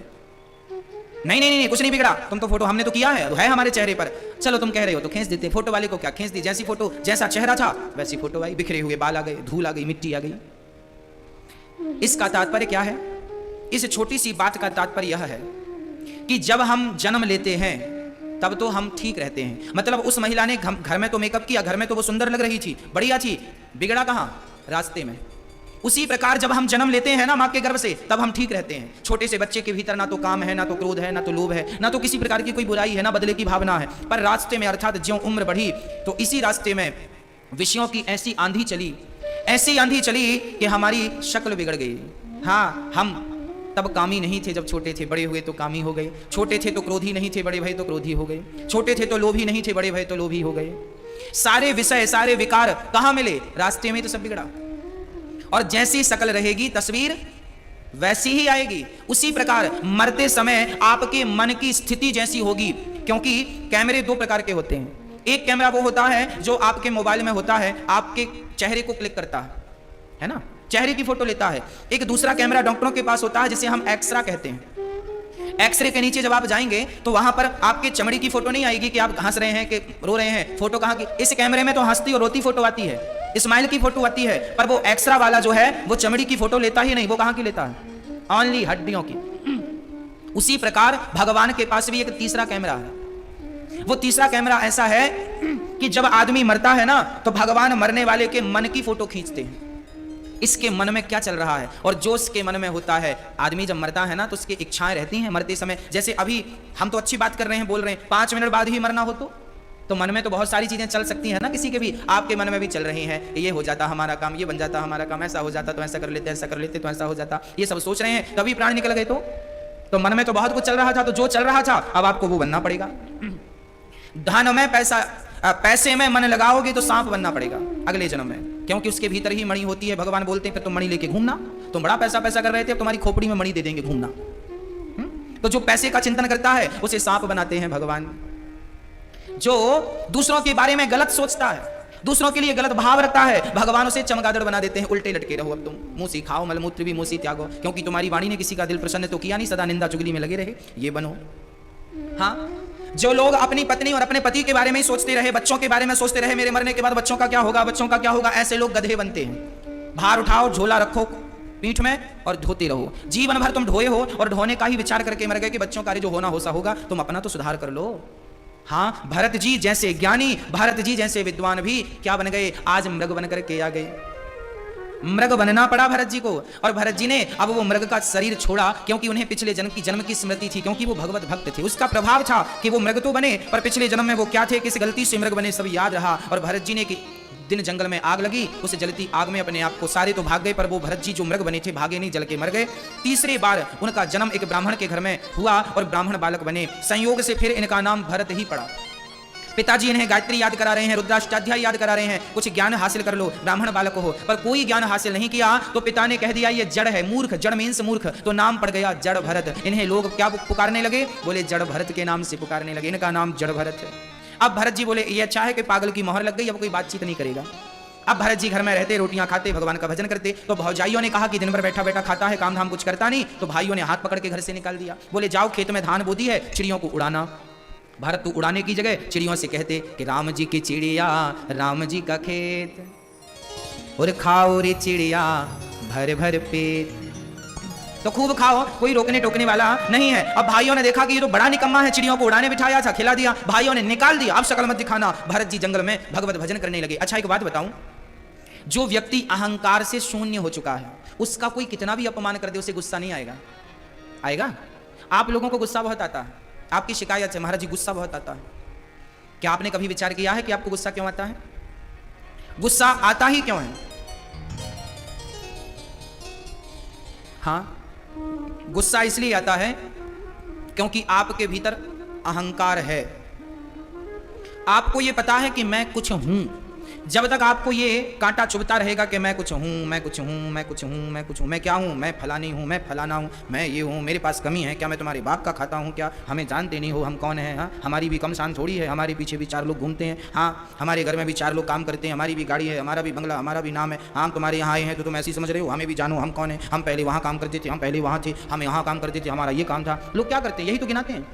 नहीं नहीं नहीं कुछ नहीं बिगड़ा, तुम तो फोटो हमने तो किया है हमारे चेहरे पर। चलो तुम कह रहे हो तो खींच देते। फोटो वाले को क्या खींच दी, जैसी फोटो जैसा चेहरा था वैसी फोटो आई, बिखरे हुए बाल आ गए, धूल आ गई, मिट्टी आ गई। इसका तात्पर्य क्या है, इस छोटी सी बात का तात्पर्य यह है कि जब हम जन्म लेते हैं तब तो हम ठीक रहते हैं। मतलब उस महिला ने घर में तो मेकअप किया, घर में तो वो सुंदर लग रही थी, बढ़िया थी, बिगड़ा कहाँ, रास्ते में। उसी प्रकार जब हम जन्म लेते हैं ना माँ के गर्भ से, तब हम ठीक रहते हैं। छोटे से बच्चे के भीतर ना तो काम है, ना तो क्रोध है, ना तो लोभ है, ना तो किसी प्रकार की कोई बुराई है, ना बदले की भावना है। पर रास्ते में अर्थात ज्यों उम्र बढ़ी तो इसी रास्ते में विषयों की ऐसी आंधी चली, ऐसी आंधी चली कि हमारी शक्ल बिगड़ गई। हाँ, हम तब कामी नहीं थे जब छोटे थे, बड़े हुए तो कामी हो गए। छोटे थे तो क्रोधी नहीं थे, बड़े भए तो क्रोधी हो गए। छोटे थे तो लोभी नहीं थे, बड़े भए तो लोभी हो गए। सारे विषय सारे विकार कहाँ मिले, रास्ते में तो सब बिगड़ा। और जैसी शक्ल रहेगी तस्वीर वैसी ही आएगी। उसी प्रकार मरते समय आपके मन की स्थिति जैसी होगी, क्योंकि कैमरे 2 प्रकार के होते हैं। एक कैमरा वो होता है जो आपके मोबाइल में होता है, आपके चेहरे को क्लिक करता है ना, चेहरे की फोटो लेता है। एक दूसरा कैमरा डॉक्टरों के पास होता है जिसे हम एक्सरे कहते हैं। एक्सरे के नीचे जब आप जाएंगे तो वहां पर आपके चमड़ी की फोटो नहीं आएगी कि आप हंस रहे हैं कि रो रहे हैं, फोटो कहां की। इस कैमरे में तो हंसती और रोती फोटो आती है, स्माइल की फोटो आती है, पर वो एक्सरा वाला जो है वो चमड़ी की फोटो लेता ही नहीं। वो कहां की लेता है, ओनली हड्डियों की। उसी प्रकार भगवान के पास भी एक तीसरा कैमरा है। वो तीसरा कैमरा ऐसा है कि जब आदमी मरता है ना तो भगवान मरने वाले के मन की फोटो खींचते हैं, इसके मन में क्या चल रहा है। और जो इसके मन में होता है, आदमी जब मरता है ना तो उसकी इच्छाएं रहती हैं मरते समय। जैसे अभी हम तो अच्छी बात कर रहे हैं, बोल रहे हैं, 5 मिनट बाद ही मरना हो तो मन में तो बहुत सारी चीजें चल सकती हैं ना, किसी के भी। आपके मन में भी चल रही हैं, ये हो जाता हमारा काम, ये बन जाता हमारा काम, ऐसा हो जाता तो ऐसा कर लेते, ऐसा कर लेते तो ऐसा हो जाता, ये सब सोच रहे हैं, तभी प्राण निकल गए। तो मन में तो बहुत कुछ चल रहा था, तो जो चल रहा था अब आपको वो बनना पड़ेगा। धन में पैसे में मन लगाओगे तो सांप बनना पड़ेगा अगले जन्म में, क्योंकि उसके भीतर ही मणि होती है। भगवान बोलते हैं कि तुम मणि लेके घूमना, तुम बड़ा पैसा कर रहे थे, अब तुम्हारी खोपड़ी में मणि दे देंगे, घूमना। तो जो पैसे का चिंतन करता है उसे सांप बनाते हैं भगवान। जो दूसरों के बारे में गलत सोचता है, दूसरों के लिए गलत भाव रखता है, भगवान उसे चमगादड़ बना देते हैं। उल्टे लटके रहो अब तुम, मूसी खाओ, मलमूत्र भी मूसी त्यागो, क्योंकि तुम्हारी वाणी ने किसी का दिल प्रसन्न तो किया नहीं, सदा निंदा चुगली में लगे रहे, ये बनो। हाँ, जो लोग अपनी पत्नी और अपने पति के बारे में ही सोचते रहे, बच्चों के बारे में सोचते रहे, मेरे मरने के बाद बच्चों का क्या होगा, बच्चों का क्या होगा, ऐसे लोग गधे बनते हैं। भार उठाओ, झोला रखो पीठ में और धोते रहो। जीवन भर तुम ढोए हो और ढोने का ही विचार करके मर गए कि बच्चों का जो होना हो सा होगा, तुम अपना तो सुधार कर लो। हाँ, भरत जी जैसे ज्ञानी, भरत जी जैसे विद्वान भी क्या बन गए, आज मृग बन करके आ गए। मृग बनना पड़ा भरत जी को, और भरत जी ने अब वो मृग का शरीर छोड़ा, क्योंकि उन्हें पिछले जन्म की स्मृति थी, क्योंकि वो भगवत भक्त थे। उसका प्रभाव था कि वो मृग तो बने, पर पिछले जन्म में वो क्या थे, किस गलती से मृग बने, सब याद रहा। और भरत जी ने कि दिन जंगल में आग लगी, उस जलती आग में अपने आप को, सारे तो भाग गए, पर वो भरत जी जो मृग बने थे भागे नहीं, जल के मर गए। तीसरी बार उनका जन्म एक ब्राह्मण के घर में हुआ और ब्राह्मण बालक बने। संयोग से फिर इनका नाम भरत ही पड़ा। पिताजी इन्हें गायत्री याद करा रहे हैं, रुद्राष्टाध्याय याद करा रहे हैं, कुछ ज्ञान हासिल कर लो, ब्राह्मण बालक हो, पर कोई ज्ञान हासिल नहीं किया, तो पिता ने कह दिया ये जड़ है, मूर्ख, जड़ मीन्स मूर्ख, तो नाम पड़ गया जड़ भरत। इन्हें लोग क्या पुकारने लगे, बोले जड़ भरत के नाम से पुकारने लगे, इनका नाम जड़ भरत है। अब भरत जी बोले ये अच्छा है कि पागल की मोहर लग गई, अब कोई बातचीत नहीं करेगा। अब भरत जी घर में रहते, रोटियां खाते, भगवान का भजन करते, तो भौजाइयों ने कहा कि दिन भर बैठा बैठा खाता है, काम धाम कुछ करता नहीं, तो भाइयों ने हाथ पकड़ के घर से निकाल दिया। बोले जाओ खेत में धान बोदी है, चिड़ियों को उड़ाना। भारत तो उड़ाने की जगह चिड़ियों से कहते कि राम जी की चिड़िया, राम जी का खेत, और खाओ रे चिड़िया भर भर पेट, तो खूब खाओ, कोई रोकने टोकने वाला नहीं है। अब भाइयों ने देखा कि ये तो बड़ा निकम्मा है, चिड़ियों को उड़ाने बिठाया था, खिला दिया, भाइयों ने निकाल दिया, अब शक्ल मत दिखाना। भरत जी जंगल में भगवत भजन करने लगे। अच्छा, एक बात बताऊं, जो व्यक्ति अहंकार से शून्य हो चुका है, उसका कोई कितना भी अपमान कर दे, उसे गुस्सा नहीं आएगा। आएगा? आप लोगों को गुस्सा बहुत आता है, आपकी शिकायत है महाराज जी गुस्सा बहुत आता है। क्या आपने कभी विचार किया है कि आपको गुस्सा क्यों आता है? गुस्सा आता ही क्यों है? हाँ, गुस्सा इसलिए आता है क्योंकि आपके भीतर अहंकार है। आपको यह पता है कि मैं कुछ हूं। जब तक आपको ये कांटा चुभता रहेगा कि मैं कुछ हूं, मैं कुछ हूं, मैं कुछ हूं, मैं कुछ हूं, मैं क्या हूं, मैं फलानी हूं, मैं फलाना हूं, मैं ये हूं, मेरे पास कमी है क्या, मैं तुम्हारे बाप का खाता हूं क्या, हमें जानते नहीं हो हम कौन हैं, हाँ, हमारी भी कम शान थोड़ी है, हमारे पीछे भी 4 लोग घूमते हैं, हाँ, हमारे घर में भी 4 लोग काम करते हैं, हमारी भी गाड़ी है, हमारा भी बंगला, हमारा भी नाम है, हाँ, तुम्हारे यहाँ आए हैं तो तुम ऐसी समझ रहे हो, हमें भी जानो हम कौन है, हम पहले वहाँ काम करते थे, हम पहले वहाँ थे, हम यहाँ काम करते थे, हमारा ये काम था। लोग क्या करते हैं, यही तो गिनाते हैं।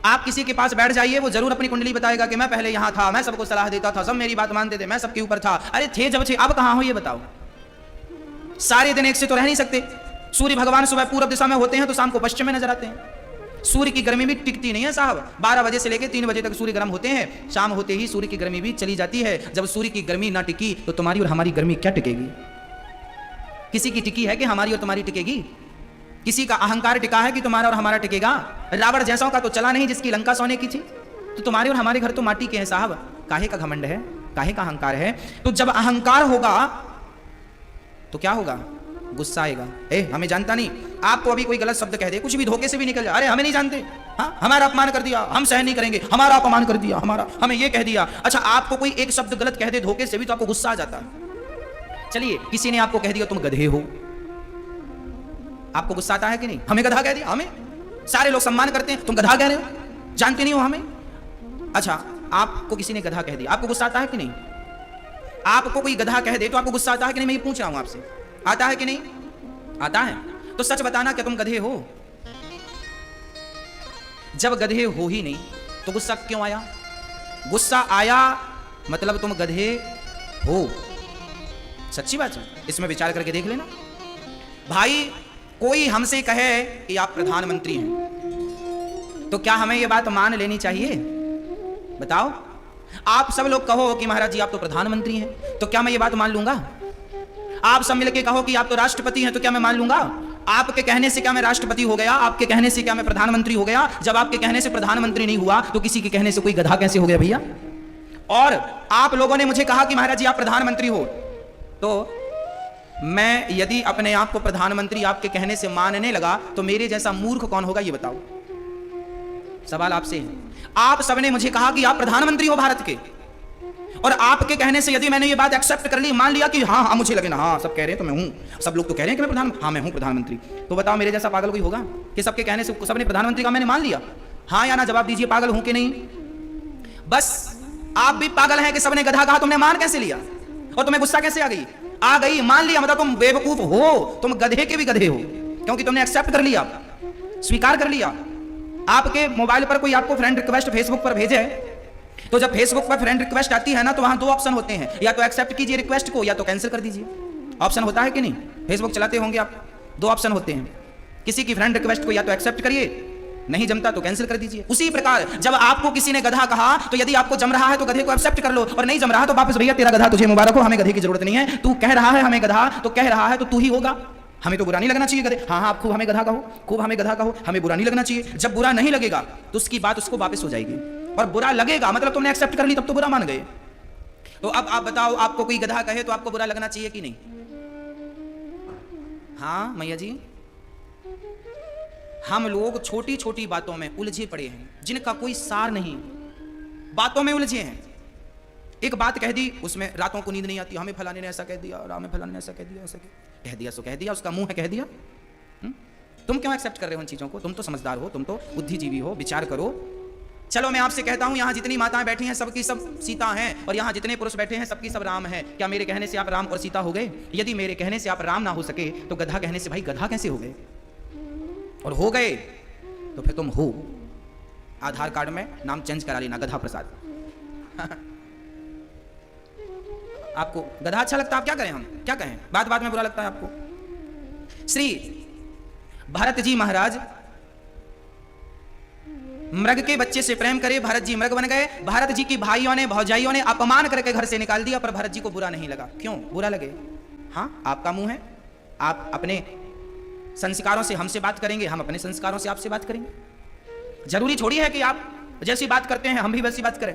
आप किसी के पास बैठ जाइए, वो जरूर अपनी कुंडली बताएगा कि मैं पहले यहां था, मैं सबको सलाह देता था, सब मेरी बात मानते थे, मैं सबके ऊपर था। अरे थे जब थे, अब कहां हो ये बताओ। सारे दिन एक से तो रह नहीं सकते। सूर्य भगवान सुबह पूर्व दिशा में होते हैं तो शाम को पश्चिम में नजर आते हैं। सूर्य की गर्मी भी टिकती नहीं है साहब, 12 बजे से लेकर 3 बजे तक सूर्य गर्म होते हैं, शाम होते ही सूर्य की गर्मी भी चली जाती है। जब सूर्य की गर्मी ना टिकी तो तुम्हारी और हमारी गर्मी क्या टिकेगी? किसी की टिकी है कि हमारी और तुम्हारी टिकेगी? किसी का अहंकार टिका है कि तुम्हारा और हमारा टिकेगा? रावण जैसा का तो चला नहीं जिसकी लंका सोने की थी। तो तुम्हारे और हमारे घर तो माटी के हैं साहब। काहे का घमंड है, काहे का अहंकार है? तो जब अहंकार होगा तो क्या होगा? गुस्सा आएगा। हमें जानता नहीं। आपको अभी कोई गलत शब्द कह दे, कुछ भी धोखे से भी निकल जाए, अरे हमें नहीं जानते, हाँ, हमारा अपमान कर दिया, हम सहन नहीं करेंगे, हमारा अपमान कर दिया, हमारा, हमें ये कह दिया। अच्छा, आपको कोई एक शब्द गलत कह दे धोखे से भी तो आपको गुस्सा आ जाता है। चलिए, किसी ने आपको कह दिया तुम गधे हो, आपको गुस्सा आता है कि नहीं? हमें गधा कह दिया, हमें सारे लोग सम्मान करते हैं, तुम गधा कह रहे हो, जानते नहीं हो हमें। अच्छा, आपको किसी ने गधा कह दिया, आपको गुस्सा आता है कि नहीं? आपको कोई गधा कह दे तो आपको गुस्सा आता है कि नहीं? मैं ये पूछ रहा हूं आपसे, आता है कि नहीं? आता है। तो सच बताना, क्या तुम गधे हो? जब गधे हो ही नहीं तो गुस्सा क्यों आया? गुस्सा आया मतलब तुम गधे हो। सच्ची बात है, इसमें विचार करके देख लेना। भाई, कोई हमसे कहे कि आप प्रधानमंत्री हैं तो क्या हमें यह बात मान लेनी चाहिए? बताओ। आप सब लोग कहो कि महाराज जी आप तो प्रधानमंत्री हैं, तो क्या मैं ये बात मान लूंगा? आप सब मिलके कहो कि आप तो राष्ट्रपति हैं, तो क्या मैं मान लूंगा? आपके कहने से क्या मैं राष्ट्रपति हो गया? आपके कहने से क्या मैं प्रधानमंत्री हो गया? जब आपके कहने से प्रधानमंत्री नहीं हुआ तो किसी के कहने से कोई गधा कैसे हो गया भैया? और आप लोगों ने मुझे कहा कि महाराज जी आप प्रधानमंत्री हो, तो मैं यदि अपने आप को प्रधानमंत्री आपके कहने से मानने लगा तो मेरे जैसा मूर्ख कौन होगा ये बताओ। सवाल आपसे है। आप सबने मुझे कहा कि आप प्रधानमंत्री हो भारत के, और आपके कहने से यदि मैंने ये बात एक्सेप्ट कर ली, मान लिया कि हाँ हाँ मुझे लगे ना, हाँ सब कह रहे हैं तो मैं हूं, सब लोग तो कह रहे हैं कि मैं प्रधान, हाँ मैं हूं प्रधानमंत्री, तो बताओ मेरे जैसा पागल कोई होगा कि सबके कहने से सबने प्रधानमंत्री का मैंने मान लिया? हाँ या ना जवाब दीजिए, पागल हूं कि नहीं? बस आप भी पागल हैं कि सबने गधा कहा, तुमने मान कैसे लिया? और तुम्हें गुस्सा कैसे आ गई? आ गई, मान लिया, मतलब तुम बेवकूफ हो, तुम गधे के भी गधे हो, क्योंकि तुमने एक्सेप्ट कर लिया, स्वीकार कर लिया। आपके मोबाइल पर कोई आपको फ्रेंड रिक्वेस्ट फेसबुक पर भेजे, तो जब फेसबुक पर फ्रेंड रिक्वेस्ट आती है ना, तो वहां दो ऑप्शन होते हैं, या तो एक्सेप्ट कीजिए रिक्वेस्ट को, या तो कैंसिल कर दीजिए। ऑप्शन होता है कि नहीं? फेसबुक चलाते होंगे आप, दो ऑप्शन होते हैं, किसी की फ्रेंड रिक्वेस्ट को या तो एक्सेप्ट करिए, नहीं जमता तो कैंसिल कर दीजिए। उसी प्रकार जब आपको किसी ने गधा कहा, तो यदि आपको जम रहा है तो गधे को एक्सेप्ट कर लो, और नहीं जम रहा तो वापस, भैया तेरा गधा तुझे मुबारक हो, हमें गधे की जरूरत नहीं है, तू कह रहा है हमें गधा, तो कह रहा है तो तू ही होगा, हमें तो बुरा नहीं लगना चाहिए गधे। हाँ हाँ, आप खूब हमें गधा कहो, खूब हमें गधा कहो, हमें बुरा नहीं लगना चाहिए। जब बुरा नहीं लगेगा तो उसकी बात उसको वापस हो जाएगी, और बुरा लगेगा मतलब तुमने एक्सेप्ट कर ली, तब तो बुरा मान गए। तो अब आप बताओ, आपको कोई गधा कहे तो आपको बुरा लगना चाहिए कि नहीं? हाँ मैया जी, हम लोग छोटी छोटी बातों में उलझे पड़े हैं, जिनका कोई सार नहीं, बातों में उलझे हैं। एक बात कह दी, उसमें रातों को नींद नहीं आती, हमें फलाने ने ऐसा कह दिया, और हमें फलाने ने ऐसा कह दिया, ऐसा कह दिया, सो कह दिया, उसका मुंह है कह दिया। तुम क्यों एक्सेप्ट कर रहे हो उन चीजों को? तुम तो समझदार हो, तुम तो बुद्धिजीवी हो, विचार करो। चलो मैं आपसे कहता हूं, यहां जितनी माताएं बैठी हैं सबकी सब सीता हैं, और यहां जितने पुरुष बैठे हैं सबकी सब राम हैं। क्या मेरे कहने से आप राम और सीता हो गए? यदि मेरे कहने से आप राम ना हो सके, तो गधा कहने से भाई गधा कैसे हो गए? और हो गए तो फिर तुम हो, आधार कार्ड में नाम चेंज करा लेना, गधा प्रसाद। आपको गधा अच्छा लगता है, आप क्या करें, हम क्या कहें? बात बात में बुरा लगता है आपको। श्री भरत जी महाराज मृग के बच्चे से प्रेम करे, भरत जी मृग बन गए। भरत जी की भाइयों ने भौजाइयों ने अपमान करके घर से निकाल दिया, पर भरत जी को बुरा नहीं लगा। क्यों बुरा लगे? हाँ, आपका मुंह है, आप अपने संस्कारों से हमसे बात करेंगे, हम अपने संस्कारों से आपसे बात करेंगे। जरूरी थोड़ी है कि आप जैसी बात करते हैं हम भी वैसी बात करें।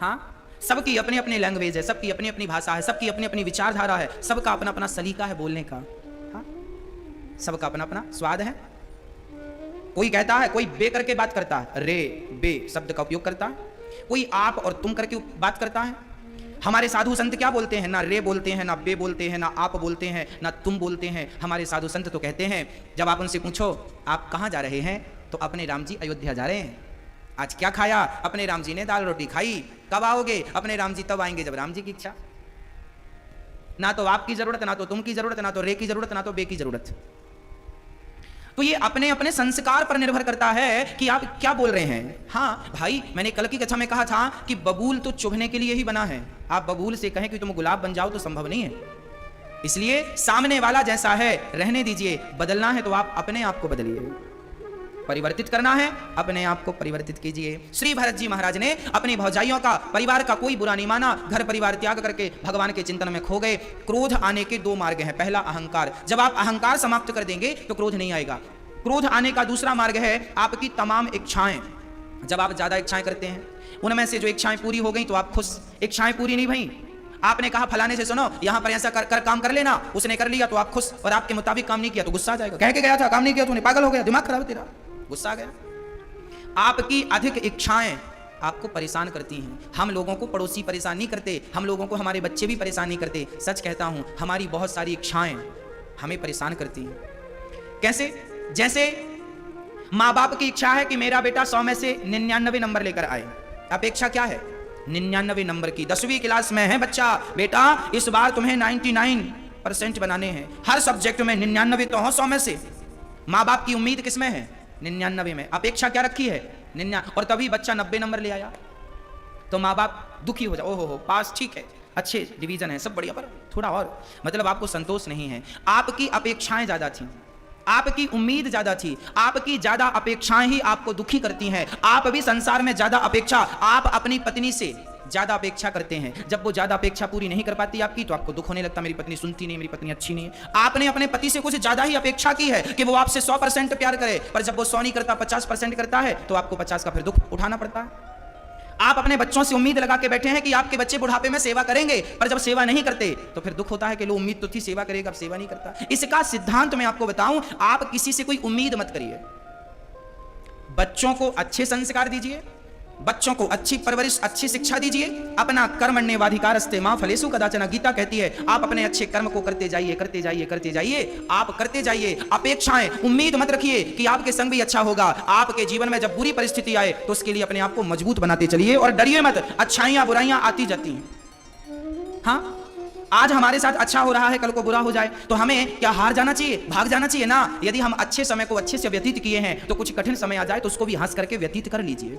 हाँ, सबकी अपनी अपनी लैंग्वेज है, सबकी अपनी अपनी भाषा है, सबकी अपनी अपनी विचारधारा है, सबका अपना अपना सलीका है बोलने का। हाँ, सबका अपना अपना स्वाद है। कोई कहता है, कोई बे करके बात करता है, रे बे शब्द का उपयोग करता है, कोई आप और तुम करके बात करता है। हमारे साधु संत क्या बोलते हैं? ना रे बोलते हैं, ना बे बोलते हैं, ना आप बोलते हैं, ना तुम बोलते हैं। हमारे साधु संत तो कहते हैं, जब आप उनसे पूछो आप कहाँ जा रहे हैं, तो अपने राम जी अयोध्या जा रहे हैं। आज क्या खाया? अपने राम जी ने दाल रोटी खाई। कब आओगे? अपने राम जी तब आएंगे जब राम जी की इच्छा। ना तो आपकी जरूरत, ना तो तुम की जरूरत, ना तो रे की जरूरत, ना तो बे की जरूरत। तो ये अपने अपने संस्कार पर निर्भर करता है कि आप क्या बोल रहे हैं। हाँ भाई, मैंने कल की कथा में कहा था कि बबूल तो चुभने के लिए ही बना है। आप बबूल से कहें कि तुम गुलाब बन जाओ तो संभव नहीं है। इसलिए सामने वाला जैसा है रहने दीजिए, बदलना है तो आप अपने आप को बदलिए, परिवर्तित करना है अपने आप को परिवर्तित कीजिए। श्री भरत जी महाराज ने अपनी भौजाइयों का, परिवार का कोई बुरा नहीं माना, घर परिवार त्याग करके भगवान के चिंतन में खो गए। क्रोध आने के दो मार्ग हैं। पहला अहंकार, जब आप अहंकार समाप्त कर देंगे तो क्रोध नहीं आएगा। क्रोध आने का दूसरा मार्ग है आपकी तमाम इच्छाएं। जब आप ज्यादा इच्छाएं करते हैं, उनमें से जो इच्छाएं पूरी हो गई तो आप खुश। इच्छाएं पूरी नहीं भई, आपने कहा फलाने से सुनो यहां पर ऐसा कर काम कर लेना, उसने कर लिया तो आप खुश, और आपके मुताबिक काम नहीं किया तो गुस्सा आ जाएगा। कह के गया था काम नहीं किया, तूने पागल हो गया, दिमाग खराब है तेरा, गुस्सा आ गया। आपकी अधिक इच्छाएं आपको परेशान करती हैं। हम लोगों को पड़ोसी परेशान नहीं करते, हम लोगों को हमारे बच्चे भी परेशान नहीं करते। सच कहता हूं, हमारी बहुत सारी इच्छाएं हमें परेशान करती हैं। कैसे? जैसे माँ बाप की इच्छा है कि मेरा बेटा 100 में से 99 नंबर लेकर आए। अपेक्षा क्या है? 99 नंबर की। 10वीं क्लास में है बच्चा, बेटा इस बार तुम्हें 99% बनाने हैं, हर सब्जेक्ट में 99 तो हो 100 में से। माँ बाप की उम्मीद किस में है? 99 में। अपेक्षा क्या रखी है? 99। और तभी बच्चा 90 नंबर ले आया तो माँ बाप दुखी हो जाए, ओहो हो पास, ठीक है, अच्छे डिवीजन है, सब बढ़िया, पर थोड़ा और, मतलब आपको संतोष नहीं है। आपकी अपेक्षाएं ज्यादा थी, आपकी उम्मीद ज्यादा थी, आपकी ज्यादा अपेक्षाएं ही आपको दुखी करती हैं। आप भी संसार में ज्यादा अपेक्षा, आप अपनी पत्नी से ज्यादा अपेक्षा करते हैं। जब वो ज्यादा अपेक्षा पूरी नहीं कर पाती आपकी, तो आपको दुख होने लगता, मेरी पत्नी सुनती नहीं, मेरी पत्नी अच्छी नहीं है। आपने अपने पति से कुछ ज्यादा ही अपेक्षा की है कि वो आपसे 100% प्यार करे, पर जब वो 100 नहीं करता, 50% करता है, तो आपको 50 का फिर दुख उठाना पड़ता है। आप अपने बच्चों से उम्मीद लगा के बैठे हैं कि आपके बच्चे बुढ़ापे में सेवा करेंगे, पर जब सेवा नहीं करते तो फिर दुख होता है कि लो उम्मीद तो थी सेवा करेगा, अब सेवा नहीं करता। इसका सिद्धांत मैं आपको बताऊं, आप किसी से कोई उम्मीद मत करिए। बच्चों को अच्छे संस्कार दीजिए, बच्चों को अच्छी परवरिश, अच्छी शिक्षा दीजिए। अपना कर्मण्येवाधिकारस्ते मा फलेषु कदाचन, गीता कहती है आप अपने अच्छे कर्म को करते जाइए, करते जाइए, करते जाइए, आप करते जाइए। अपेक्षाएं, उम्मीद मत रखिए कि आपके संग भी अच्छा होगा। आपके जीवन में जब बुरी परिस्थिति आए तो उसके लिए अपने आप को मजबूत बनाते चलिए और डरिए मत। अच्छाइयां बुराइयां आती जाती हैं। हाँ, आज हमारे साथ अच्छा हो रहा है, कल को बुरा हो जाए तो हमें क्या हार जाना चाहिए, भाग जाना चाहिए ना। यदि हम अच्छे समय को अच्छे से व्यतीत किए हैं तो कुछ कठिन समय आ जाए तो उसको भी हंस करके व्यतीत कर लीजिए।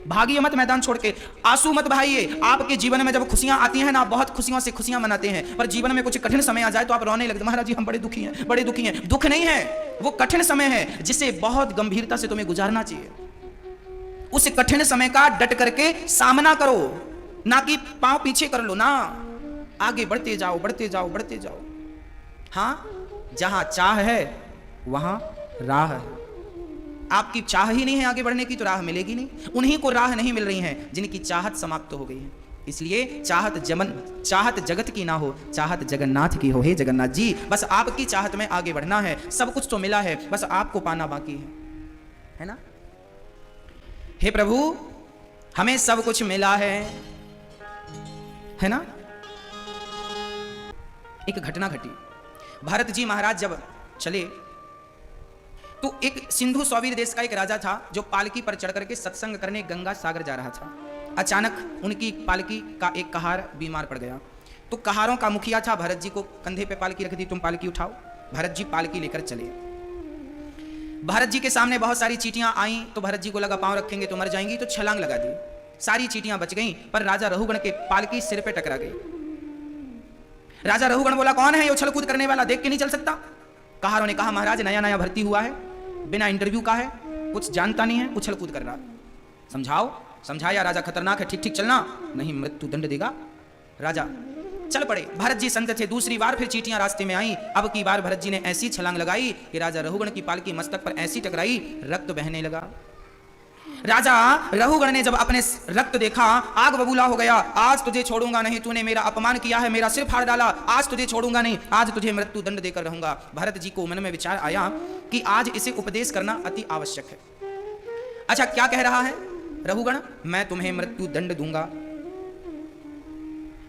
भागिए मत मैदान छोड़ के, आंसू मत बहाइए। आपके जीवन में जब खुशियां आती हैं ना, बहुत खुशियों से खुशियां मनाते हैं, पर जीवन में कुछ कठिन समय आ जाए तो आप रोने लगते, महाराज जी हम बड़े दुखी हैं, बड़े दुखी हैं। दुख नहीं है, वो कठिन समय है जिसे बहुत गंभीरता से तुम्हें गुजारना चाहिए। उस कठिन समय का डट करके सामना करो, ना कि पांव पीछे कर लो ना। आगे बढ़ते जाओ, बढ़ते जाओ, बढ़ते जाओ। हाँ, जहां चाह है वहां राह है। आपकी चाह ही नहीं है आगे बढ़ने की तो राह मिलेगी नहीं। उन्हीं को राह नहीं मिल रही है जिनकी चाहत समाप्त हो गई है। इसलिए चाहत जगत की ना हो, चाहत जगन्नाथ की हो। हे जगन्नाथ जी, बस आपकी चाहत में आगे बढ़ना है। सब कुछ तो मिला है, बस आपको पाना बाकी है ना। हे प्रभु, हमें सब कुछ मिला है ना। एक घटना घटी। भरत जी महाराज जब चले तो एक सिंधु सौवीर देश का एक राजा था जो पालकी पर चढ़ करके सत्संग करने गंगा सागर जा रहा था। अचानक उनकी पालकी का एक कहार बीमार पड़ गया। तो कहारों का मुखिया था, भरत जी को कंधे पे पालकी रख दी, तुम पालकी उठाओ। भरत जी पालकी लेकर चले। भरत जी के सामने बहुत सारी चींटियां आईं तो भरत जी को लगा पांव रखेंगे तो मर जाएंगी, तो छलांग लगा दी। सारी चींटियां बच गईं, पर राजा रहुगण के पालकी सिर पे टकरा गई। राजा रहुगण बोला, कौन है ये उछल कूद करने वाला, देख के नहीं चल सकता। कहारों ने कहा, महाराज नया नया भर्ती हुआ है, बिना इंटरव्यू का है, कुछ जानता नहीं है, उछल कूद कर रहा। समझाओ। समझाया, राजा खतरनाक है, ठीक ठीक चलना, नहीं मृत्यु दंड देगा। राजा चल पड़े। भरत जी संत थे। दूसरी बार फिर चींटियां रास्ते में आई। अब की बार भरत जी ने ऐसी छलांग लगाई कि राजा रहुगण की पालकी मस्तक पर ऐसी टकराई, रक्त बहने लगा। राजा रहुगण ने जब अपने रक्त देखा, आग बबूला हो गया। आज तुझे छोड़ूंगा नहीं, तूने मेरा अपमान किया है, मेरा सिर फाड़ डाला, आज तुझे छोड़ूंगा नहीं, आज तुझे मृत्यु दंड देकर रहूंगा। भरत जी को मन में विचार आया कि आज इसे उपदेश करना अति आवश्यक है। अच्छा, क्या कह रहा है रहुगण, मैं तुम्हें मृत्यु दंड दूंगा,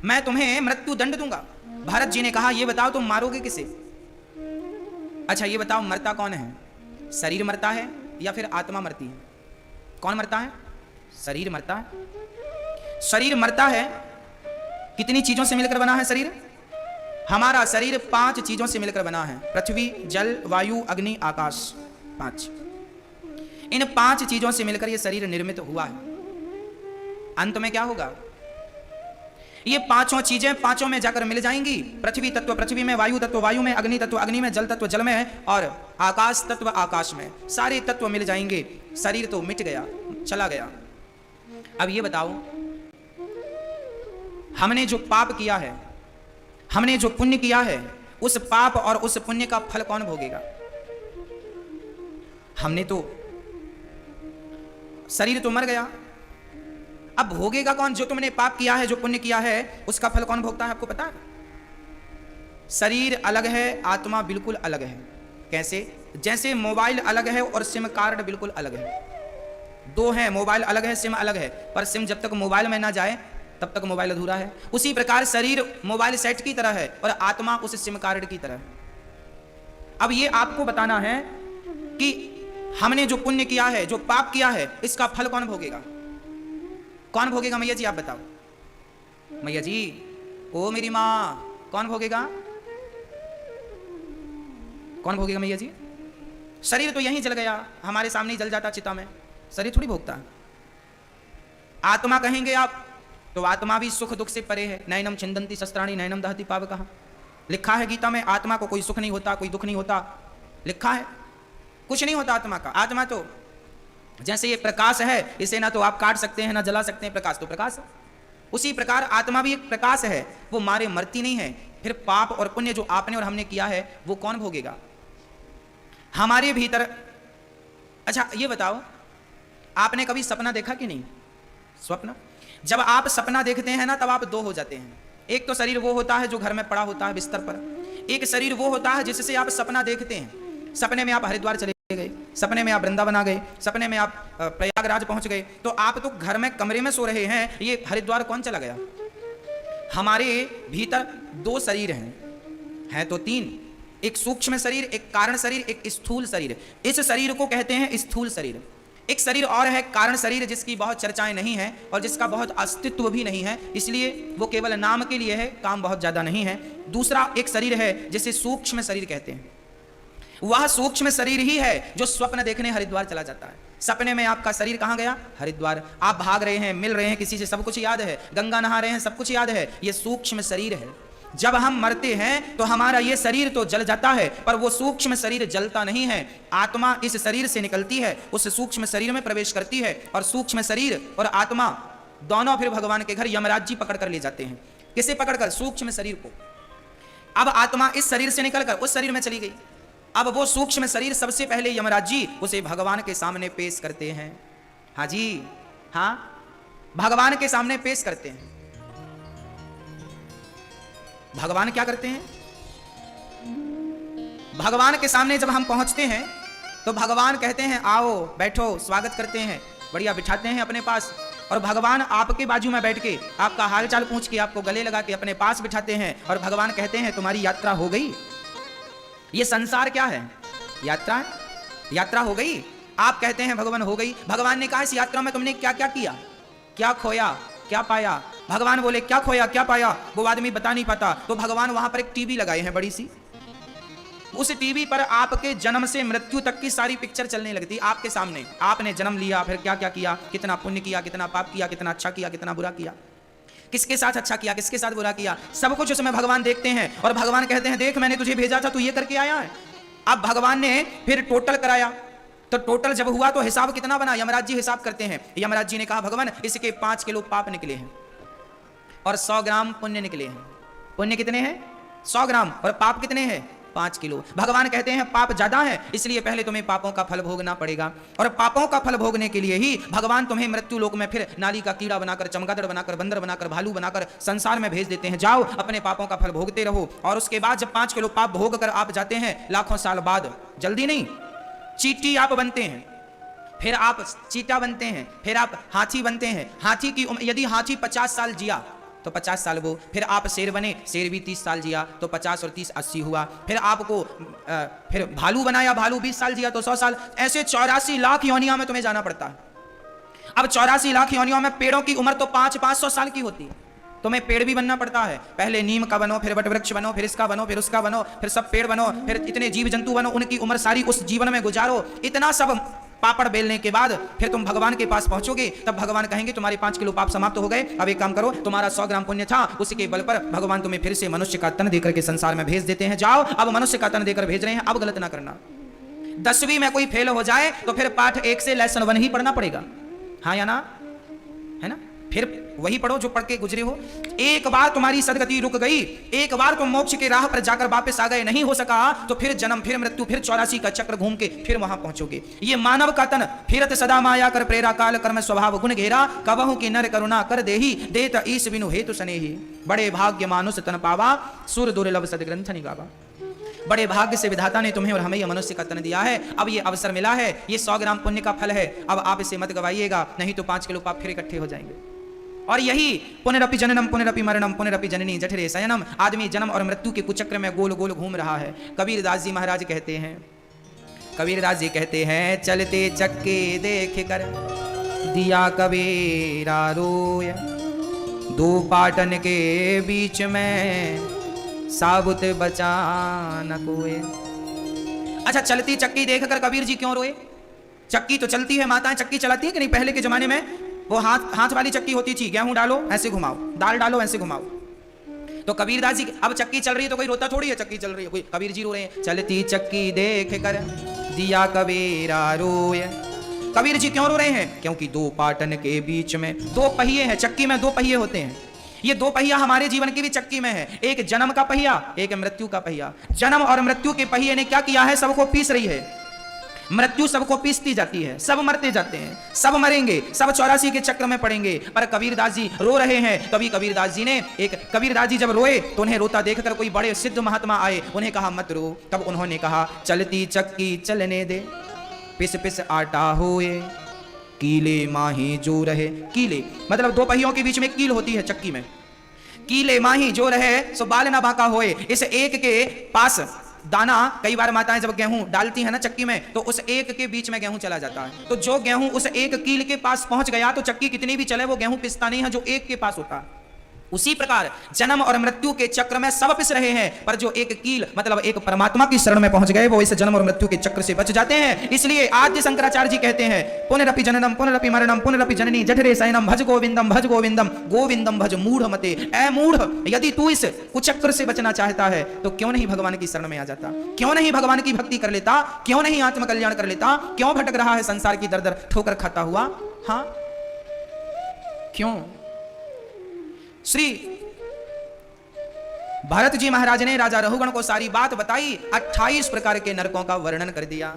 मैं तुम्हें मृत्यु दंड दूंगा। भरत जी ने कहा, यह बताओ तुम मारोगे किसे। अच्छा ये बताओ, मरता कौन है, शरीर मरता है या फिर आत्मा मरती है? कौन मरता है? शरीर मरता है। शरीर मरता है। कितनी चीजों से मिलकर बना है शरीर? हमारा शरीर 5 चीजों से मिलकर बना है, पृथ्वी, जल, वायु, अग्नि, आकाश, 5। इन 5 चीजों से मिलकर यह शरीर निर्मित हुआ है। अंत में क्या होगा? ये 5 चीजें 5 में जाकर मिल जाएंगी। पृथ्वी तत्व पृथ्वी में, वायु तत्व वायु में, अग्नि तत्व अग्नि में, जल तत्व जल में और आकाश तत्व आकाश में। सारे तत्व मिल जाएंगे। शरीर तो मिट गया, चला गया। अब ये बताओ, हमने जो पाप किया है, हमने जो पुण्य किया है, उस पाप और उस पुण्य का फल कौन भोगेगा? हमने तो, शरीर तो मर गया, अब भोगेगा कौन? जो तुमने पाप किया है, जो पुण्य किया है, उसका फल कौन भोगता है आपको पता है? शरीर अलग है, आत्मा बिल्कुल अलग है। कैसे? जैसे मोबाइल अलग है और सिम कार्ड बिल्कुल अलग है। 2 हैं, मोबाइल अलग है, सिम अलग है, पर सिम जब तक मोबाइल में ना जाए तब तक मोबाइल अधूरा है। उसी प्रकार शरीर मोबाइल सेट की तरह है और आत्मा उस सिम कार्ड की तरह है। अब ये आपको बताना है कि हमने जो पुण्य किया है, जो पाप किया है, इसका फल कौन भोगेगा? कौन भोगेगा मैया जी, आप बताओ। मैया जी, ओ मेरी माँ, कौन भोगेगा? कौन भोगेगा मैया जी? शरीर तो यहीं जल गया, हमारे सामने ही जल जाता चिता में, शरीर थोड़ी भोगता है। आत्मा कहेंगे आप तो आत्मा भी सुख दुख से परे है। नैनम छिंदंती शस्त्राणी नैनम दहती पावकः। लिखा है गीता में, आत्मा को कोई सुख नहीं होता, कोई दुख नहीं होता, लिखा है। कुछ नहीं होता आत्मा का। आत्मा तो जैसे ये प्रकाश है, इसे ना तो आप काट सकते हैं ना जला सकते हैं, प्रकाश तो प्रकाश है। उसी प्रकार आत्मा भी एक प्रकाश है, वो मारे मरती नहीं है। फिर पाप और पुण्य जो आपने और हमने किया है वो कौन भोगेगा? हमारे भीतर। अच्छा ये बताओ, आपने कभी सपना देखा कि नहीं? स्वप्न, जब आप सपना देखते हैं ना, तब आप 2 हो जाते हैं। एक तो शरीर वो होता है जो घर में पड़ा होता है बिस्तर पर, एक शरीर वो होता है जिससे आप सपना देखते हैं। सपने में आप हरिद्वार चले गए, सपने में आप वृंदावन आ गए, सपने में आप प्रयागराज पहुंच गए, तो आप तो घर में कमरे में सो रहे हैं, ये हरिद्वार कौन चला गया? हमारे भीतर दो शरीर हैं तो तीन, एक सूक्ष्म शरीर, एक कारण शरीर, एक स्थूल शरीर। इस शरीर को कहते हैं स्थूल शरीर। एक शरीर और है कारण शरीर, जिसकी बहुत चर्चाएं नहीं है और जिसका बहुत अस्तित्व भी नहीं है, इसलिए वो केवल नाम के लिए है, काम बहुत ज्यादा नहीं है। दूसरा एक शरीर है जिसे सूक्ष्म शरीर कहते हैं। वह सूक्ष्म शरीर ही है जो स्वप्न देखने हरिद्वार चला जाता है। सपने में आपका शरीर कहां गया? हरिद्वार। आप भाग रहे हैं, मिल रहे हैं किसी से, सब कुछ याद है, गंगा नहा रहे हैं, सब कुछ याद है, ये सूक्ष्म शरीर है। जब हम मरते हैं तो हमारा ये शरीर तो जल जाता है, पर वो सूक्ष्म शरीर जलता नहीं है। आत्मा इस शरीर से निकलती है, उस सूक्ष्म शरीर में प्रवेश करती है, और सूक्ष्म शरीर और आत्मा दोनों फिर भगवान के घर यमराज जी पकड़ कर ले जाते हैं। किसे पकड़कर? सूक्ष्म शरीर को। अब आत्मा इस शरीर से निकलकर उस शरीर में चली गई। अब वो सूक्ष्म शरीर सबसे पहले यमराज जी उसे भगवान के सामने पेश करते हैं। हाँ जी, हाँ, भगवान के सामने पेश करते हैं। भगवान क्या करते हैं? भगवान के सामने जब हम पहुंचते हैं तो भगवान कहते हैं आओ बैठो, स्वागत करते हैं, बढ़िया बिठाते हैं अपने पास, और भगवान आपके बाजू में बैठ के आपका हालचाल पूछ के आपको गले लगा के अपने पास बिठाते हैं, और भगवान कहते हैं तुम्हारी यात्रा हो गई। ये संसार क्या है? यात्रा है। यात्रा हो गई। आप कहते हैं भगवान हो गई। भगवान ने कहा इस यात्रा में तुमने क्या क्या किया, क्या खोया, क्या पाया? भगवान बोले क्या खोया क्या पाया वो आदमी बता नहीं पाता। तो भगवान वहां पर एक टीवी लगाए हैं बड़ी सी, उस टीवी पर आपके जन्म से मृत्यु तक की सारी पिक्चर चलने लगती आपके सामने। आपने जन्म लिया, फिर क्या क्या किया, कितना पुण्य किया, कितना पाप किया, कितना अच्छा किया, कितना बुरा किया, किसके साथ अच्छा किया, किसके साथ बुरा किया, सब कुछ उसमें भगवान देखते हैं। और भगवान कहते हैं देख मैंने तुझे भेजा था, तू ये करके आया है। अब भगवान ने फिर टोटल कराया, तो टोटल जब हुआ तो हिसाब कितना बना? यमराज जी हिसाब करते हैं। यमराज जी ने कहा भगवान इसके 5 किलो पाप निकले हैं और 100 ग्राम पुण्य निकले हैं। पुण्य कितने हैं? 100 ग्राम, और पाप कितने हैं? 5 किलो। भगवान कहते हैं पाप ज्यादा है, इसलिए पहले तुम्हें पापों का फल भोगना पड़ेगा, और पापों का फल भोगने के लिए ही भगवान तुम्हें मृत्यु लोक में फिर नाली का कीड़ा बनाकर, चमगादड़ बनाकर, बंदर बनाकर, भालू बनाकर संसार में भेज देते हैं। जाओ अपने पापों का फल भोगते रहो। और उसके बाद जब 5 किलो पाप भोग कर आप जाते हैं लाखों साल बाद, जल्दी नहीं, चींटी आप बनते हैं, फिर आप चीता बनते हैं, फिर आप हाथी बनते हैं। हाथी की यदि हाथी 50 साल जिया तो 50 साल वो, फिर आप शेर बने, शेर भी 30 साल जिया तो 50 और 30 80 हुआ, फिर आपको फिर भालू बनाया, भालू 20 साल जिया तो 100 साल। ऐसे 84 लाख योनियों में तुम्हें जाना पड़ता है। अब 84 लाख योनियों में पेड़ों की उम्र तो 500 साल की होती है। तुम्हें पेड़ भी बनना पड़ता है, पहले नीम का बनो, फिर वटवृक्ष बनो, फिर इसका बनो, फिर उसका बनो, फिर सब पेड़ बनो, फिर इतने जीव जंतु बनो, उनकी उम्र सारी उस जीवन में गुजारो। इतना सब पापड़ बेलने के बाद फिर तुम भगवान के पास पहुंचोगे, तब भगवान कहेंगे तुम्हारे 5 किलो पाप समाप्त हो गए। अब एक काम करो, तुम्हारा 100 ग्राम पुण्य था, उसी के बल पर भगवान तुम्हें फिर से मनुष्य का तन देकर के संसार में भेज देते हैं। जाओ, अब मनुष्य का तन देकर भेज रहे हैं, अब गलत ना करना। 10वीं में कोई फेल हो जाए तो फिर पाठ 1 से लेसन 1 ही पढ़ना पड़ेगा, हाँ या ना? है ना? फिर वही पढ़ो जो पढ़ के गुजरे हो। एक बार तुम्हारी सदगति रुक गई, एक बार तुम मोक्ष के राह पर जाकर वापस आ गए, नहीं हो सका तो फिर जन्म, फिर मृत्यु, फिर 84 का चक्र घूम के फिर वहां पहुंचोगे। ये मानव का तन फिरत सदा माया कर प्रेरा, काल कर्म स्वभाव गुण घेरा, कबहु की नर करुणा कर देही, देत ईश बिनु हेतु सनेही, बड़े भाग्य मानुष तन पावा, सुर दुर्लभ सदग्रंथ निगावा। बड़े भाग्य से विधाता ने तुम्हें और हमें यह मनुष्य का तन दिया है। अब ये अवसर मिला है, ये 100 ग्राम पुण्य का फल है, अब आप इसे मत गवाइएगा, नहीं तो 5 किलो पाप फिर इकट्ठे हो जाएंगे। और यही पुनरपि जननम पुनरपि मरणम पुनरपि जननी जठरे शयनम, आदमी जन्म और मृत्यु के कुचक्र में गोल गोल घूम रहा है। कबीरदास जी महाराज कहते हैं, कबीरदास जी कहते हैं, चलते चक्के देख कर दिया कबीरा रोय, 2 पाटन के बीच में साबुत बचा न कोई। अच्छा, चलती चक्की देखकर कबीर जी क्यों रोए? चक्की तो चलती है, माताएं चक्की चलाती है कि नहीं? पहले के जमाने में वो हाथ वाली चक्की होती थी, गेहूं डालो ऐसे घुमाओ, दाल डालो ऐसे घुमाओ। तो कबीरदास जी, अब चक्की चल रही है तो कोई रोता थोड़ी है, चक्की चल रही है, कोई कबीर जी रो रहे हैं, चलती चक्की देख कर दिया कबीरा रोय। कबीर जी क्यों रो रहे हैं? क्योंकि 2 पाटन के बीच में 2 पहिए हैं। चक्की में 2 पहिए होते हैं, ये 2 पहिया हमारे जीवन की भी चक्की में है, एक जन्म का पहिया, एक मृत्यु का पहिया। जन्म और मृत्यु के पहिए ने क्या किया है? सबको पीस रही है। मृत्यु सबको पीसती जाती है, सब मरते जाते हैं, सब मरेंगे, सब 84 के चक्र में पड़ेंगे। पर कबीरदास जी रो रहे हैं। तभी कबीरदास जी ने कबीरदास जी जब रोए तो उन्हें रोता देखकर कोई बड़े सिद्ध महात्मा आए, उन्हें कहा मत रो। तब उन्होंने कहा चलती चक्की चलने दे, पिस पिस आटा होए, कीले माही जो रहे। कीले मतलब दो पहियों के बीच में कील होती है चक्की में। कीले माही जो रहे सो बाल ना बांका होए। इस एक के पास दाना, कई बार माताएं जब गेहूं डालती है ना चक्की में, तो उस एक के बीच में गेहूं चला जाता है। तो जो गेहूं उस एक कील के पास पहुंच गया तो चक्की कितनी भी चले वो गेहूं पिसता नहीं है जो एक के पास होता है। उसी प्रकार जन्म और मृत्यु के चक्र में सब पिस रहे हैं, पर जो एक कील मतलब एक परमात्मा की शरण में पहुंच गए वो इस जन्म और मृत्यु के चक्र से बच जाते हैं। इसलिए आद्य शंकराचार्य जी कहते हैं, पुनरपि जननम पुनरपि मरणम पुनरपि जननी जठरे शयनम भज गोविंदम गोविंदम भज मूढ़ मते। ऐ मूढ़, यदि तू इस कुचक्र से बचना चाहता है तो क्यों नहीं भगवान की शरण में आ जाता, क्यों नहीं भगवान की भक्ति कर लेता, क्यों नहीं आत्मकल्याण कर लेता, क्यों भटक रहा है संसार की दर दर ठोकर खाता हुआ। हाँ क्यों? श्री भरत जी महाराज ने राजा रघुगण को सारी बात बताई, 28 प्रकार के नरकों का वर्णन कर दिया।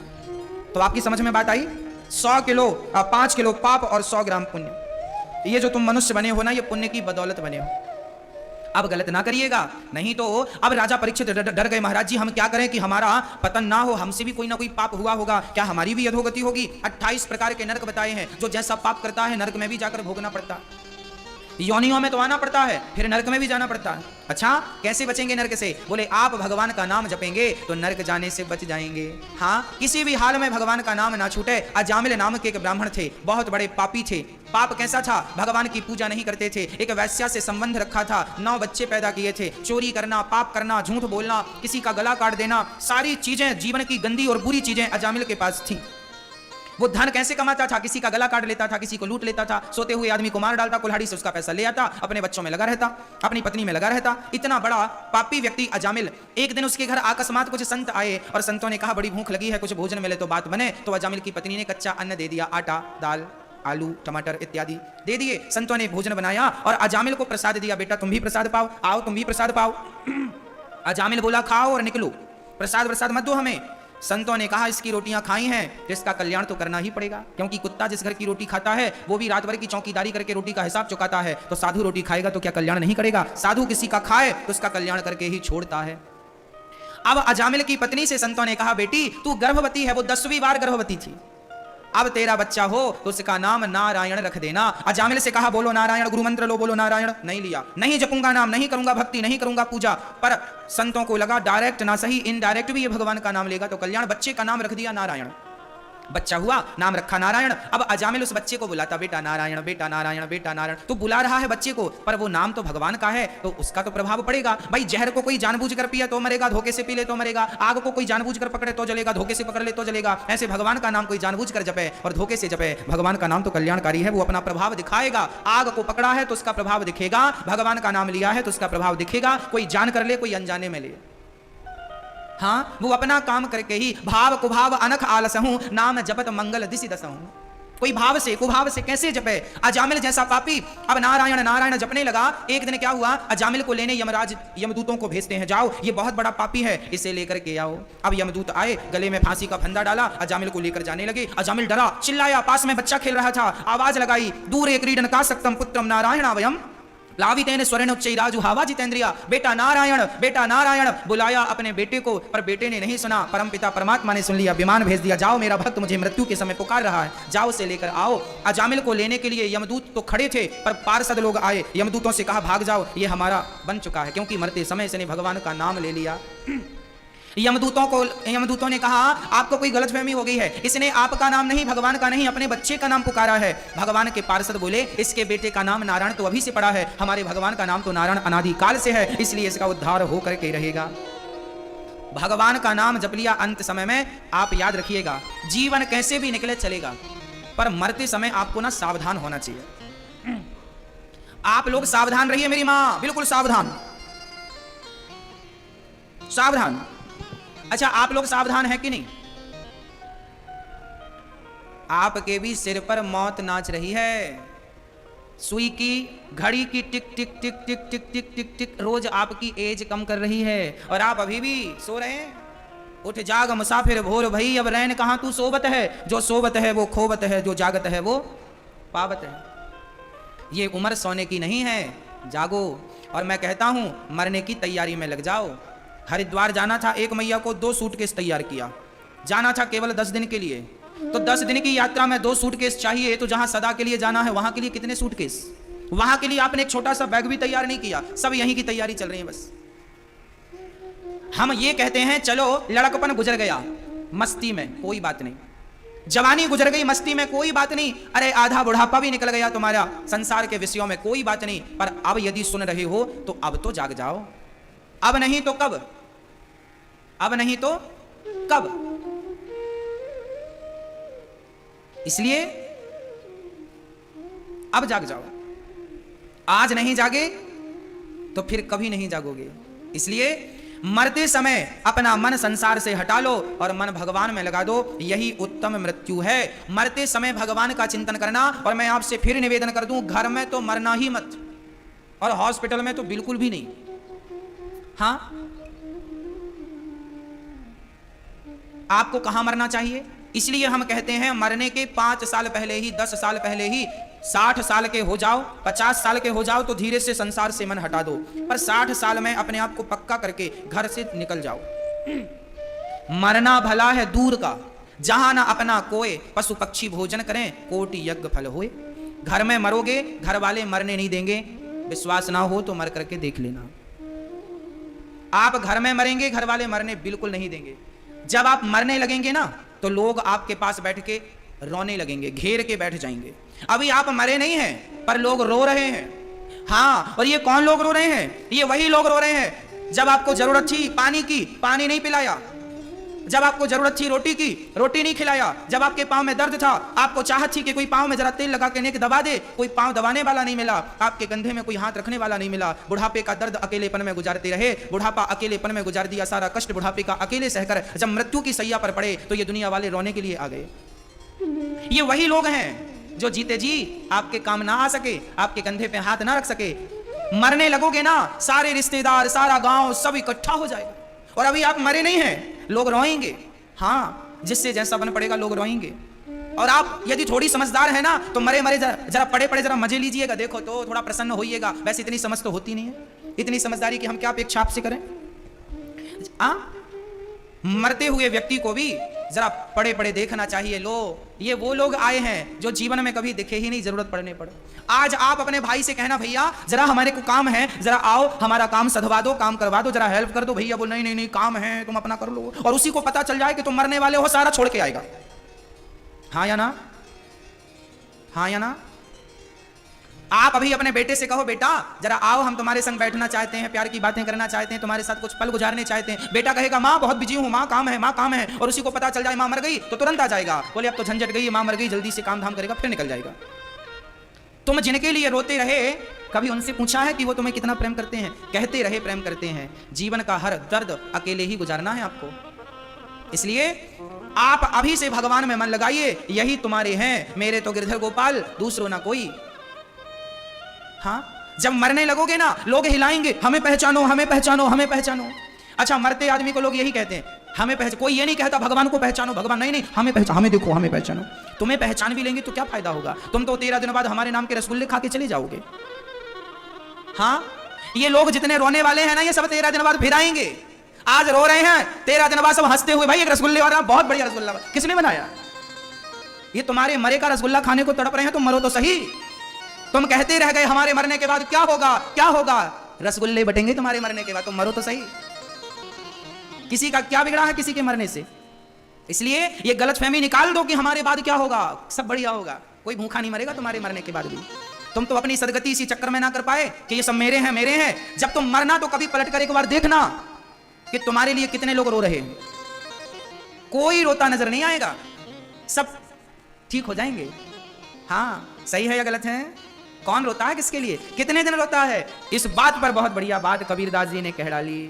तो आपकी समझ में बात आई? 100 किलो 5 किलो पाप और 100 ग्राम पुण्य। ये जो तुम मनुष्य बने हो ना, ये पुण्य की बदौलत बने हो। अब गलत ना करिएगा, नहीं तो अब राजा परीक्षित डर गए, महाराज जी हम क्या करें कि हमारा पतन ना हो, हमसे भी कोई ना कोई पाप हुआ होगा, क्या हमारी भी अधोगति होगी? 28 प्रकार के नरक बताए हैं, जो जैसा पाप करता है नरक में भी जाकर भोगना पड़ता है। योनियों में तो आना पड़ता है, फिर नरक में भी जाना पड़ता है। अच्छा कैसे बचेंगे नरक से? बोले आप भगवान का नाम जपेंगे तो नरक जाने से बच जाएंगे। हाँ किसी भी हाल में भगवान का नाम ना छूटे। अजामिल नाम के एक ब्राह्मण थे, बहुत बड़े पापी थे। पाप कैसा था? भगवान की पूजा नहीं करते थे, एक वैश्या से संबंध रखा था, 9 बच्चे पैदा किए थे, चोरी करना, पाप करना, झूठ बोलना, किसी का गला काट देना, सारी चीजें जीवन की गंदी और बुरी चीजें अजामिल के पास थी। वो धन कैसे कमाता था? किसी का गला काट लेता था, किसी को लूट लेता था, सोते हुए आदमी को मार डालता, कुल्हाड़ी से उसका पैसा ले आता, अपने बच्चों में लगा रहता, अपनी पत्नी में लगा रहता। इतना बड़ा पापी व्यक्ति अजामिल। एक दिन उसके घर अकस्मात कुछ संत आए और संतों ने कहा बड़ी भूख लगी है, कुछ भोजन मिले तो बात बने। तो अजामिल की पत्नी ने कच्चा अन्न दे दिया, आटा, दाल, आलू, टमाटर इत्यादि दे दिए। संतों ने भोजन बनाया और अजामिल को प्रसाद दिया, बेटा तुम भी प्रसाद पाओ, आओ तुम भी प्रसाद पाओ। अजामिल बोला खाओ और निकलो, प्रसाद प्रसाद मत दो हमें। संतों ने कहा इसकी रोटियां खाई हैं, जिसका कल्याण तो करना ही पड़ेगा, क्योंकि कुत्ता जिस घर की रोटी खाता है वो भी रात भर की चौकीदारी करके रोटी का हिसाब चुकाता है, तो साधु रोटी खाएगा तो क्या कल्याण नहीं करेगा? साधु किसी का खाए तो उसका कल्याण करके ही छोड़ता है। अब अजामिल की पत्नी से संतों ने कहा बेटी तू गर्भवती है, वो 10वीं बार गर्भवती थी, अब तेरा बच्चा हो तो उसका नाम नारायण रख देना। अजामिल से कहा बोलो नारायण, गुरु मंत्र लो, बोलो नारायण। नहीं लिया, नहीं जपूंगा नाम, नहीं करूंगा भक्ति, नहीं करूंगा पूजा। पर संतों को लगा डायरेक्ट ना सही इनडायरेक्ट भी ये भगवान का नाम लेगा तो कल्याण। बच्चे का नाम रख दिया नारायण, बच्चा हुआ, नाम रखा नारायण। अब अजामिल उस बच्चे को बुलाता बेटा नारायण, बेटा नारायण, बेटा नारायण। तो बुला रहा है बच्चे को, पर वो नाम तो भगवान का है तो उसका तो प्रभाव पड़ेगा। भाई जहर को कोई जानबूझकर पिया तो मरेगा, धोखे से पी ले तो मरेगा। आग को कोई जानबूझकर पकड़े तो जलेगा, धोखे से पकड़ ले तो जलेगा। ऐसे भगवान का नाम कोई जानबूझकर जपे और धोखे से जपे, भगवान का नाम तो कल्याणकारी है, वो अपना प्रभाव दिखाएगा। आग को पकड़ा है तो उसका प्रभाव दिखेगा, भगवान का नाम लिया है तो उसका प्रभाव दिखेगा। कोई जान कर ले, कोई अनजाने में ले, हाँ वो अपना काम करके ही। भाव कुभाव अनख आलसहूं, नाम जपत मंगल दिशि दसहूं। कोई भाव से कुभाव से कैसे जपे? अजामिल जैसा पापी अब नारायण नारायण जपने लगा। एक दिन क्या हुआ, अजामिल को लेने यमराज यमदूतों को भेजते हैं, जाओ ये बहुत बड़ा पापी है, इसे लेकर के आओ। अब यमदूत आए, गले में फांसी का फंदा डाला, अजामिल को लेकर जाने लगे। अजामिल डरा, चिल्लाया, पास में बच्चा खेल रहा था, आवाज लगाई, दूरे क्रीडन का सक्तम पुत्रम नारायण आवयम लावितेन स्वरेण उच्चैराजु हावा जितेंद्रिया। बेटा नारायण, बेटा नारायण बुलाया अपने बेटे को, पर बेटे ने नहीं सुना। परमपिता परमात्मा ने सुन लिया, विमान भेज दिया, जाओ मेरा भक्त मुझे मृत्यु के समय पुकार रहा है, जाओ से लेकर आओ। अजामिल को लेने के लिए यमदूत तो खड़े थे, पर पार्षद लोग आए, यमदूतों से कहा भाग जाओ, ये हमारा बन चुका है, क्योंकि मरते समय इसने भगवान का नाम ले लिया। यमदूतों ने कहा आपको कोई गलतफहमी हो गई है, इसने आपका नाम नहीं, भगवान का नहीं, अपने बच्चे का नाम पुकारा है। भगवान के पार्षद बोले इसके बेटे का नाम नारायण तो अभी से पड़ा है, हमारे भगवान का नाम तो नारायण अनादि काल से है, इसलिए इसका उद्धार होकर के रहेगा। भगवान का नाम जप लिया। अंत समय में आप याद रखिएगा, जीवन कैसे भी निकले चलेगा, पर मरते समय आपको ना सावधान होना चाहिए। आप लोग सावधान रहिए मेरी मां, बिल्कुल सावधान सावधान। अच्छा आप लोग सावधान हैं कि नहीं? आपके भी सिर पर मौत नाच रही है। सुई की घड़ी की टिक टिक टिक टिक टिक टिक टिक टिक रोज आपकी एज कम कर रही है और आप अभी भी सो रहे हैं। उठ जाग मुसाफिर भोर भई, अब रैन कहां तू सोवत है, जो सोवत है वो खोवत है, जो जागत है वो पावत है। ये उम्र सोने की नहीं है, जागो। और मैं कहता हूं मरने की तैयारी में लग जाओ। हरिद्वार जाना था, एक मैया को 2 सूटकेस तैयार किया, जाना था केवल 10 दिन के लिए। तो 10 दिन की यात्रा में 2 सूटकेस चाहिए, तो जहां सदा के लिए जाना है वहां के लिए कितने सूटकेस? वहां के लिए आपने एक छोटा सा बैग भी तैयार नहीं किया, सब यहीं की तैयारी चल रही है बस। हम ये कहते हैं चलो लड़कपन गुजर गया मस्ती में, कोई बात नहीं, जवानी गुजर गई मस्ती में, कोई बात नहीं, अरे आधा बुढ़ापा भी निकल गया तुम्हारा संसार के विषयों में, कोई बात नहीं, पर अब यदि सुन रहे हो तो अब तो जाग जाओ, अब नहीं तो कब, अब नहीं तो कब। इसलिए अब जाग जाओ, आज नहीं जागे तो फिर कभी नहीं जागोगे। इसलिए मरते समय अपना मन संसार से हटा लो और मन भगवान में लगा दो, यही उत्तम मृत्यु है। मरते समय भगवान का चिंतन करना। और मैं आपसे फिर निवेदन कर दूं, घर में तो मरना ही मत, और हॉस्पिटल में तो बिल्कुल भी नहीं। हाँ, आपको कहां मरना चाहिए? इसलिए हम कहते हैं मरने के 5 साल पहले ही, 10 साल पहले ही, 60 साल के हो जाओ, 50 साल के हो जाओ तो धीरे से संसार से मन हटा दो, पर 60 साल में अपने आप को पक्का करके घर से निकल जाओ। मरना भला है दूर का, जहां ना अपना कोय, पशु पक्षी भोजन करें, कोटि यज्ञ फल होए। घर में मरोगे, घर वाले मरने नहीं देंगे, विश्वास ना हो तो मर करके देख लेना। आप घर में मरेंगे, घर वाले मरने बिल्कुल नहीं देंगे। जब आप मरने लगेंगे ना तो लोग आपके पास बैठ के रोने लगेंगे, घेर के बैठ जाएंगे। अभी आप मरे नहीं हैं पर लोग रो रहे हैं। हाँ, और ये कौन लोग रो रहे हैं? ये वही लोग रो रहे हैं जब आपको जरूरत थी पानी की, पानी नहीं पिलाया, जब आपको जरूरत थी रोटी की, रोटी नहीं खिलाया, जब आपके पांव में दर्द था, आपको चाहत थी कि कोई पांव में जरा तेल लगा के नेक दबा दे, कोई पांव दबाने वाला नहीं मिला, आपके कंधे में कोई हाथ रखने वाला नहीं मिला। बुढ़ापे का दर्द अकेलेपन में गुजारते रहे, बुढ़ापा अकेलेपन में गुजार दिया, सारा कष्ट बुढ़ापे का अकेले सहकर जब मृत्यु की सैया पर पड़े तो ये दुनिया वाले रोने के लिए आ गए। ये वही लोग हैं जो जीते जी आपके काम ना आ सके, आपके कंधे पे हाथ ना रख सके। मरने लगोगे ना, सारे रिश्तेदार, सारा गांव सब इकट्ठा हो जाएगा। और अभी आप मरे नहीं हैं, लोग रोएंगे। हाँ, जिससे जैसा बन पड़ेगा लोग रोएंगे। और आप यदि थोड़ी समझदार है ना तो मरे मरे जरा पड़े पड़े जरा मजे लीजिएगा, देखो तो थोड़ा प्रसन्न होइएगा। वैसे इतनी समझ तो होती नहीं है, इतनी समझदारी कि हम क्या अपेक्षा आपसे करें। मरते हुए व्यक्ति को भी जरा पड़े पड़े देखना चाहिए। लो, ये वो लोग आए हैं जो जीवन में कभी दिखे ही नहीं, जरूरत पड़ने पर। आज आप अपने भाई से कहना, भैया जरा हमारे को काम है, जरा आओ हमारा काम सधवा दो, काम करवा दो, जरा हेल्प कर दो। भैया बोल नहीं नहीं नहीं काम है, तुम अपना कर लो। और उसी को पता चल जाए कि तुम मरने वाले हो, सारा छोड़ के आएगा। हाँ या ना? हाँ या ना? आप अभी अपने बेटे से कहो, बेटा जरा आओ, हम तुम्हारे संग बैठना चाहते हैं, प्यार की बातें करना चाहते हैं, तुम्हारे साथ कुछ पल गुजारने चाहते हैं। बेटा कहेगा, माँ बहुत बिजी हूँ, माँ काम है, माँ काम है। और उसी को पता चल जाए माँ मर गई तो तुरंत आ जाएगा, बोले अब तो झंझट गई, माँ मर गई, जल्दी से काम धाम करेगा, फिर निकल जाएगा। तुम जिनके लिए रोते रहे, कभी उनसे पूछा है कि वो तुम्हें कितना प्रेम करते हैं? कहते रहे प्रेम करते हैं। जीवन का हर दर्द अकेले ही गुजारना है आपको। इसलिए आप अभी से भगवान में मन लगाइए, यही तुम्हारे हैं, मेरे तो गिरधर गोपाल, दूसरों ना कोई। हाँ, जब मरने लगोगे ना लोग हिलाएंगे, हमें पहचानो, हमें पहचानो, हमें पहचानो। अच्छा, मरते आदमी को लोग यही कहते हैं, हमें पहचानो। कोई ये नहीं कहता भगवान को पहचानो, भगवान नहीं नहीं, हमें पहचानो, हमें देखो, हमें पहचानो। तुम्हें पहचान भी लेंगे तो क्या फायदा होगा? तुम तो 13 दिन बाद हमारे नाम के रसगुल्ले खा के चले जाओगे। हाँ, ये लोग जितने रोने वाले हैं ना, ये सब 13 दिन बाद फिर आएंगे। आज रो रहे हैं, 13 दिन बाद सब हंसते हुए, भाई एक रसगुल्ले वाला बहुत बढ़िया रसगुल्ला, किसने बनाया? ये तुम्हारे मरे का रसगुल्ला खाने को तड़प रहे हैं, तुम मरो तो सही। तुम कहते रह गए हमारे मरने के बाद क्या होगा, क्या होगा? रसगुल्ले बटेंगे तुम्हारे मरने के बाद, तुम मरो तो सही। किसी का क्या बिगड़ा है किसी के मरने से? इसलिए ये गलतफहमी निकाल दो कि हमारे बाद क्या होगा, सब बढ़िया होगा। कोई भूखा नहीं मरेगा तुम्हारे मरने के बाद भी। तुम तो अपनी सदगति इसी चक्कर में ना कर पाए कि ये सब मेरे हैं, मेरे हैं। जब तुम मरना तो कभी पलट कर एक बार देखना कि तुम्हारे लिए कितने लोग रो रहे हैं। कोई रोता नजर नहीं आएगा, सब ठीक हो जाएंगे। हाँ, सही है या गलत है? कौन रोता है किसके लिए, कितने दिन रोता है? इस बात पर बहुत बढ़िया बात कबीरदास जी ने कह डाली।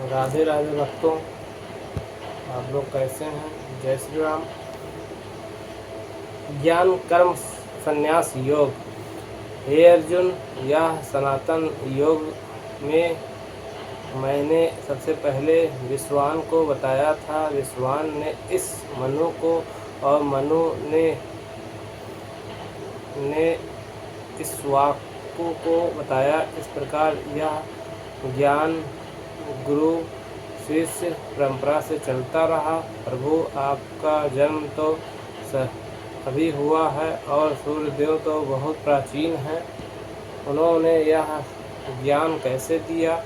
राधे राधे भक्तों, आप लोग कैसे हैं? जय श्री राम। ज्ञान कर्म संन्यास योग। हे अर्जुन, यह सनातन योग में मैंने सबसे पहले विश्वान को बताया था। विश्वान ने इस मनु को और मनु ने इस वाक्य को बताया। इस प्रकार यह ज्ञान गुरु शिष्य परंपरा से चलता रहा। प्रभु, आपका जन्म तो अभी हुआ है और सूर्यदेव तो बहुत प्राचीन है, उन्होंने यह ज्ञान कैसे दिया?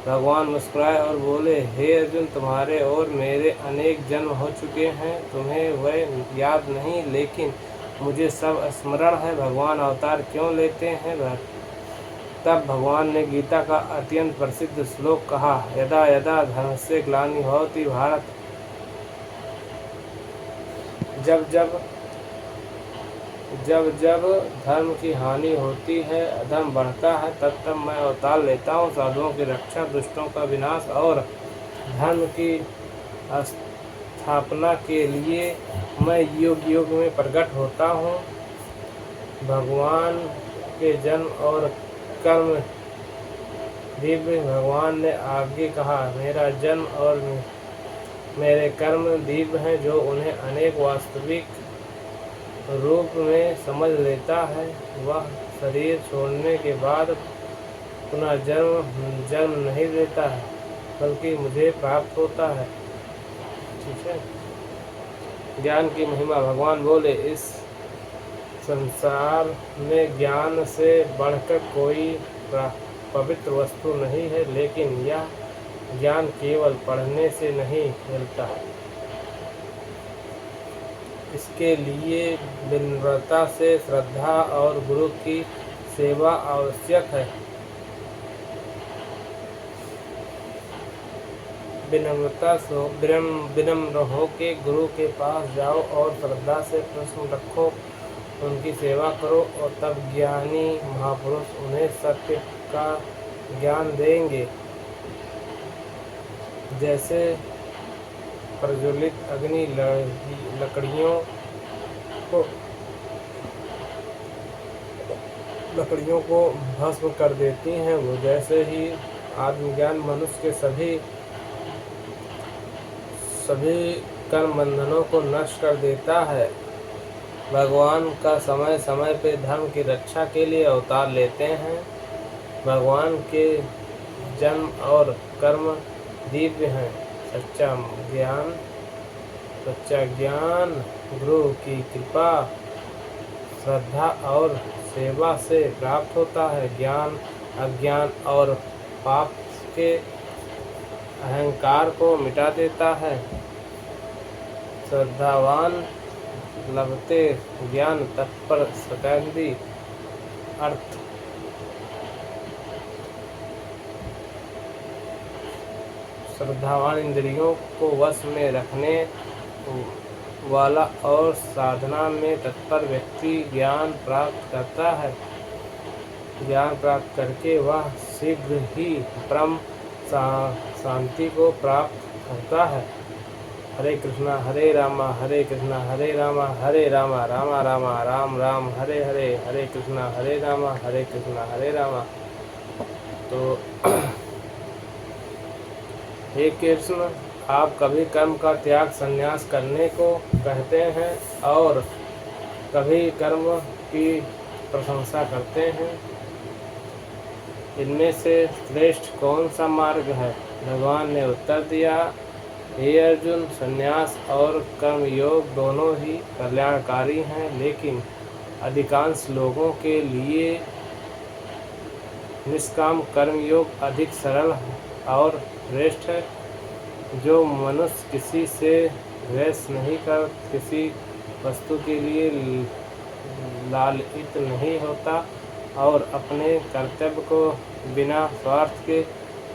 भगवान मुस्कुराए और बोले, हे अर्जुन, तुम्हारे और मेरे अनेक जन्म हो चुके हैं, तुम्हें वह याद नहीं, लेकिन मुझे सब स्मरण है। भगवान अवतार क्यों लेते हैं? तब भगवान ने गीता का अत्यंत प्रसिद्ध श्लोक कहा, यदा यदा धर्मस्य ग्लानिर्भवति भवति भारत, जब जब धर्म की हानि होती है, अधर्म बढ़ता है, तब तब मैं अवतार लेता हूँ, साधुओं की रक्षा, दुष्टों का विनाश और धर्म की स्थापना के लिए मैं युग युग में प्रकट होता हूँ। भगवान के जन्म और कर्म दिव्य। भगवान ने आगे कहा, मेरा जन्म और मेरे कर्म दिव्य हैं, जो उन्हें अनेक वास्तविक रूप में समझ लेता है, वह शरीर छोड़ने के बाद पुनः जन्म नहीं लेता है, बल्कि मुझे प्राप्त होता है। ठीक है। ज्ञान की महिमा। भगवान बोले, इस संसार में ज्ञान से बढ़कर कोई पवित्र वस्तु नहीं है, लेकिन यह ज्ञान केवल पढ़ने से नहीं मिलता है। इसके लिए विनम्रता से श्रद्धा और गुरु की सेवा आवश्यक है। विनम्र हो के गुरु के पास जाओ और श्रद्धा से प्रश्न रखो, उनकी सेवा करो, और तब ज्ञानी महापुरुष उन्हें सत्य का ज्ञान देंगे। जैसे प्रज्वलित अग्नि लकड़ियों को भस्म कर देती हैं, वो जैसे ही आत्मज्ञान मनुष्य के सभी कर्म बंधनों को नष्ट कर देता है। भगवान का समय समय पे धर्म की रक्षा के लिए अवतार लेते हैं। भगवान के जन्म और कर्म दिव्य हैं। सच्चा ज्ञान गुरु की कृपा, श्रद्धा और सेवा से प्राप्त होता है। ज्ञान अज्ञान और पाप के अहंकार को मिटा देता है। श्रद्धावान लभते ज्ञान तत्पर सतैंदी। अर्थ श्रद्धावान इंद्रियों को वश में रखने वाला और साधना में तत्पर व्यक्ति ज्ञान प्राप्त करता है। ज्ञान प्राप्त करके वह शीघ्र ही ब्रह्म शांति को प्राप्त करता है। हरे कृष्णा हरे रामा हरे कृष्णा हरे रामा रामा रामा राम राम हरे हरे, हरे कृष्णा हरे रामा हरे रामा। तो हे कृष्ण, आप कभी कर्म का त्याग संन्यास करने को कहते हैं और कभी कर्म की प्रशंसा करते हैं। इनमें से श्रेष्ठ कौन सा मार्ग है? भगवान ने उत्तर दिया, हे अर्जुन, संन्यास और कर्म योग दोनों ही कल्याणकारी हैं, लेकिन अधिकांश लोगों के लिए निष्काम कर्म योग अधिक सरल और श्रेष्ठ है। जो मनुष्य किसी से द्वेष नहीं कर, किसी वस्तु के लिए लालयित नहीं होता और अपने कर्तव्य को बिना स्वार्थ के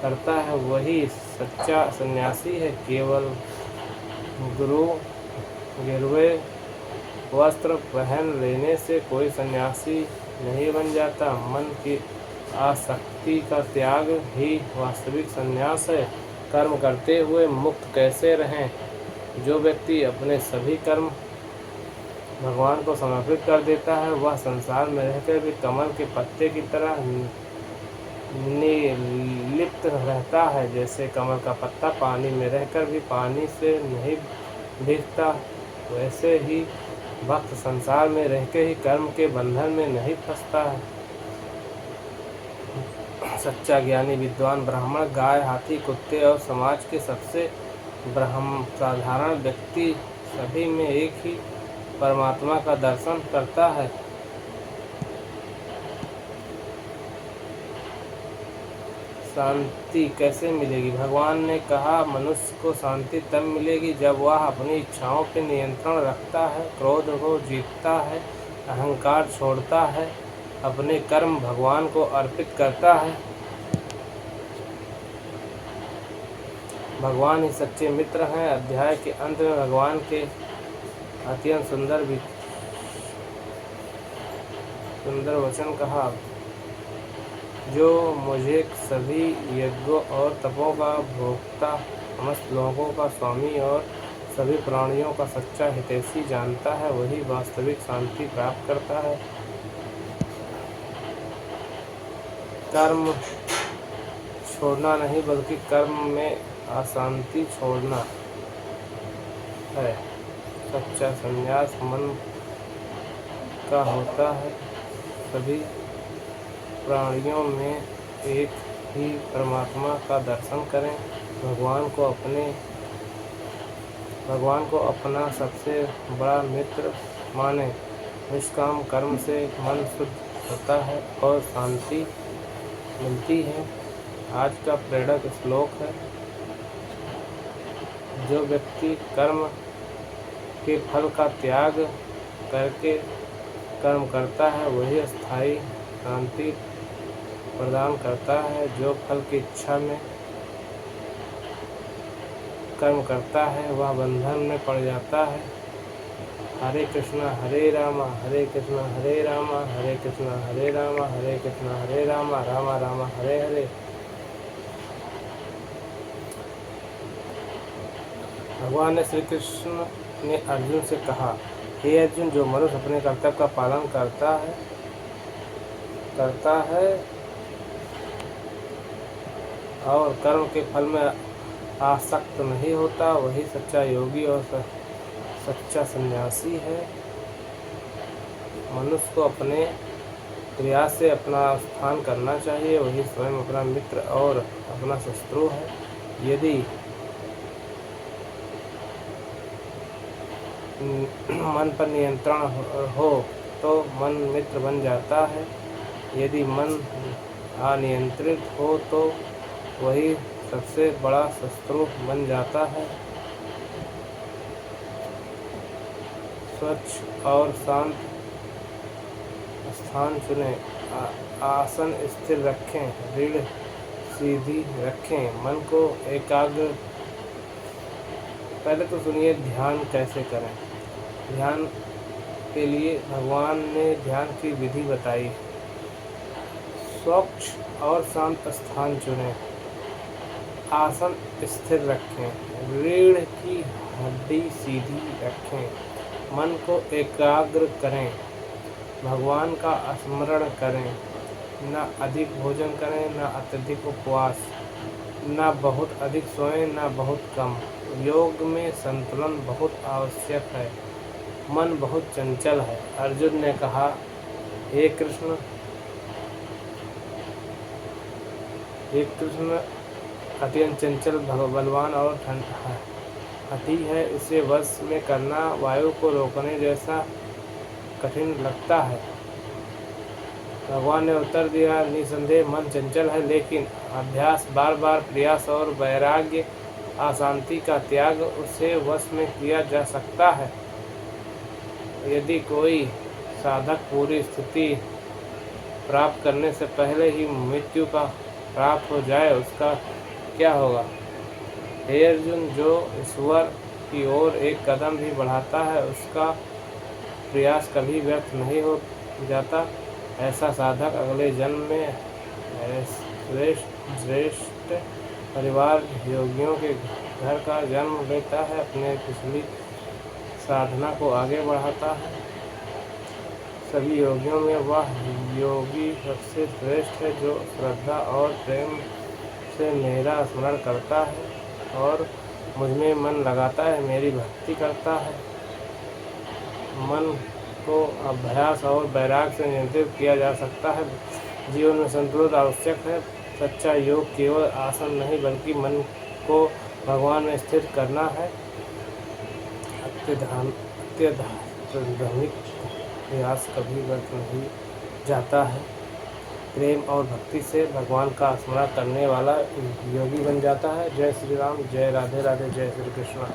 करता है, वही सच्चा सन्यासी है। केवल गिरवे वस्त्र पहन लेने से कोई सन्यासी नहीं बन जाता। मन की आसक्ति का त्याग ही वास्तविक संन्यास है। कर्म करते हुए मुक्त कैसे रहें? जो व्यक्ति अपने सभी कर्म भगवान को समर्पित कर देता है, वह संसार में रहकर भी कमल के पत्ते की तरह निर्लिप्त रहता है। जैसे कमल का पत्ता पानी में रहकर भी पानी से नहीं भीगता, वैसे ही भक्त संसार में रहकर ही कर्म के बंधन में नहीं फंसता है। सच्चा ज्ञानी विद्वान ब्राह्मण गाय, हाथी, कुत्ते और समाज के सबसे साधारण व्यक्ति सभी में एक ही परमात्मा का दर्शन करता है। शांति कैसे मिलेगी? भगवान ने कहा, मनुष्य को शांति तब मिलेगी जब वह अपनी इच्छाओं पर नियंत्रण रखता है, क्रोध को जीतता है, अहंकार छोड़ता है, अपने कर्म भगवान को अर्पित करता है। भगवान ही सच्चे मित्र हैं। अध्याय के अंत में भगवान के अत्यंत सुंदर वचन कहा, जो मुझे सभी यज्ञों और तपों का भोक्ता, समस्त लोगों का स्वामी और सभी प्राणियों का सच्चा हितैषी जानता है, वही वास्तविक शांति प्राप्त करता है। कर्म छोड़ना नहीं, बल्कि कर्म में अशांति छोड़ना है। सच्चा संन्यास मन का होता है। सभी प्राणियों में एक ही परमात्मा का दर्शन करें। भगवान को अपना सबसे बड़ा मित्र माने। निष्काम कर्म से मन शुद्ध होता है और शांति मिलती है। आज का प्रेरक श्लोक है, जो व्यक्ति कर्म के फल का त्याग करके कर्म करता है, वही स्थायी शांति प्रदान करता है। जो फल की इच्छा में कर्म करता है, वह बंधन में पड़ जाता है। हरे कृष्णा हरे रामा, हरे कृष्णा हरे रामा, हरे कृष्णा हरे रामा, हरे कृष्णा हरे रामा, रामा रामा हरे हरे। भगवान ने श्री कृष्ण ने अर्जुन से कहा, हे अर्जुन, जो मनुष्य अपने कर्तव्य का पालन करता है और कर्म के फल में आसक्त नहीं होता, वही सच्चा योगी और सच्चा सन्यासी है। मनुष्य को अपने प्रयास से अपना स्थान करना चाहिए, वही स्वयं अपना मित्र और अपना शत्रु है। यदि मन पर नियंत्रण हो तो मन मित्र बन जाता है। यदि मन अनियंत्रित हो तो वही सबसे बड़ा शत्रु बन जाता है। स्वच्छ और शांत स्थान चुनें, आसन स्थिर रखें, रीढ़ सीधी रखें, मन को एकाग्र। पहले तो सुनिए ध्यान कैसे करें। ध्यान के लिए भगवान ने ध्यान की विधि बताई। स्वच्छ और शांत स्थान चुनें, आसन स्थिर रखें, रीढ़ की हड्डी सीधी रखें, मन को एकाग्र करें, भगवान का स्मरण करें। न अधिक भोजन करें, न अत्यधिक उपवास, न बहुत अधिक सोएं, न बहुत कम। योग में संतुलन बहुत आवश्यक है। मन बहुत चंचल है। अर्जुन ने कहा, हे कृष्ण, अत्यंत चंचल, बलवान और हठी है। इसे वश में करना वायु को रोकने जैसा कठिन लगता है। भगवान ने उत्तर दिया, निसंदेह मन चंचल है, लेकिन अभ्यास, बार बार प्रयास और वैराग्य, अशांति का त्याग उसे वश में किया जा सकता है। यदि कोई साधक पूरी स्थिति प्राप्त करने से पहले ही मृत्यु का प्राप्त हो जाए, उसका क्या होगा? हे अर्जुन, जो ईश्वर की ओर एक कदम भी बढ़ाता है, उसका प्रयास कभी व्यर्थ नहीं हो जाता। ऐसा साधक अगले जन्म में श्रेष्ठ परिवार योगियों के घर का जन्म लेता है, अपने पिछली साधना को आगे बढ़ाता है। सभी योगियों में वह योगी सबसे श्रेष्ठ है, जो श्रद्धा और प्रेम से मेरा स्मरण करता है और मुझ में मन लगाता है, मेरी भक्ति करता है। मन को अभ्यास और वैराग्य से नियंत्रित किया जा सकता है। जीवन में संतुलन आवश्यक है। सच्चा योग केवल आसन नहीं बल्कि मन को भगवान में स्थिर करना है। अत्यधार्मिक प्रयास कभी व्यर्थ नहीं जाता है। प्रेम और भक्ति से भगवान का स्मरण करने वाला योगी बन जाता है। जय श्री राम, जय राधे राधे, जय श्री कृष्ण।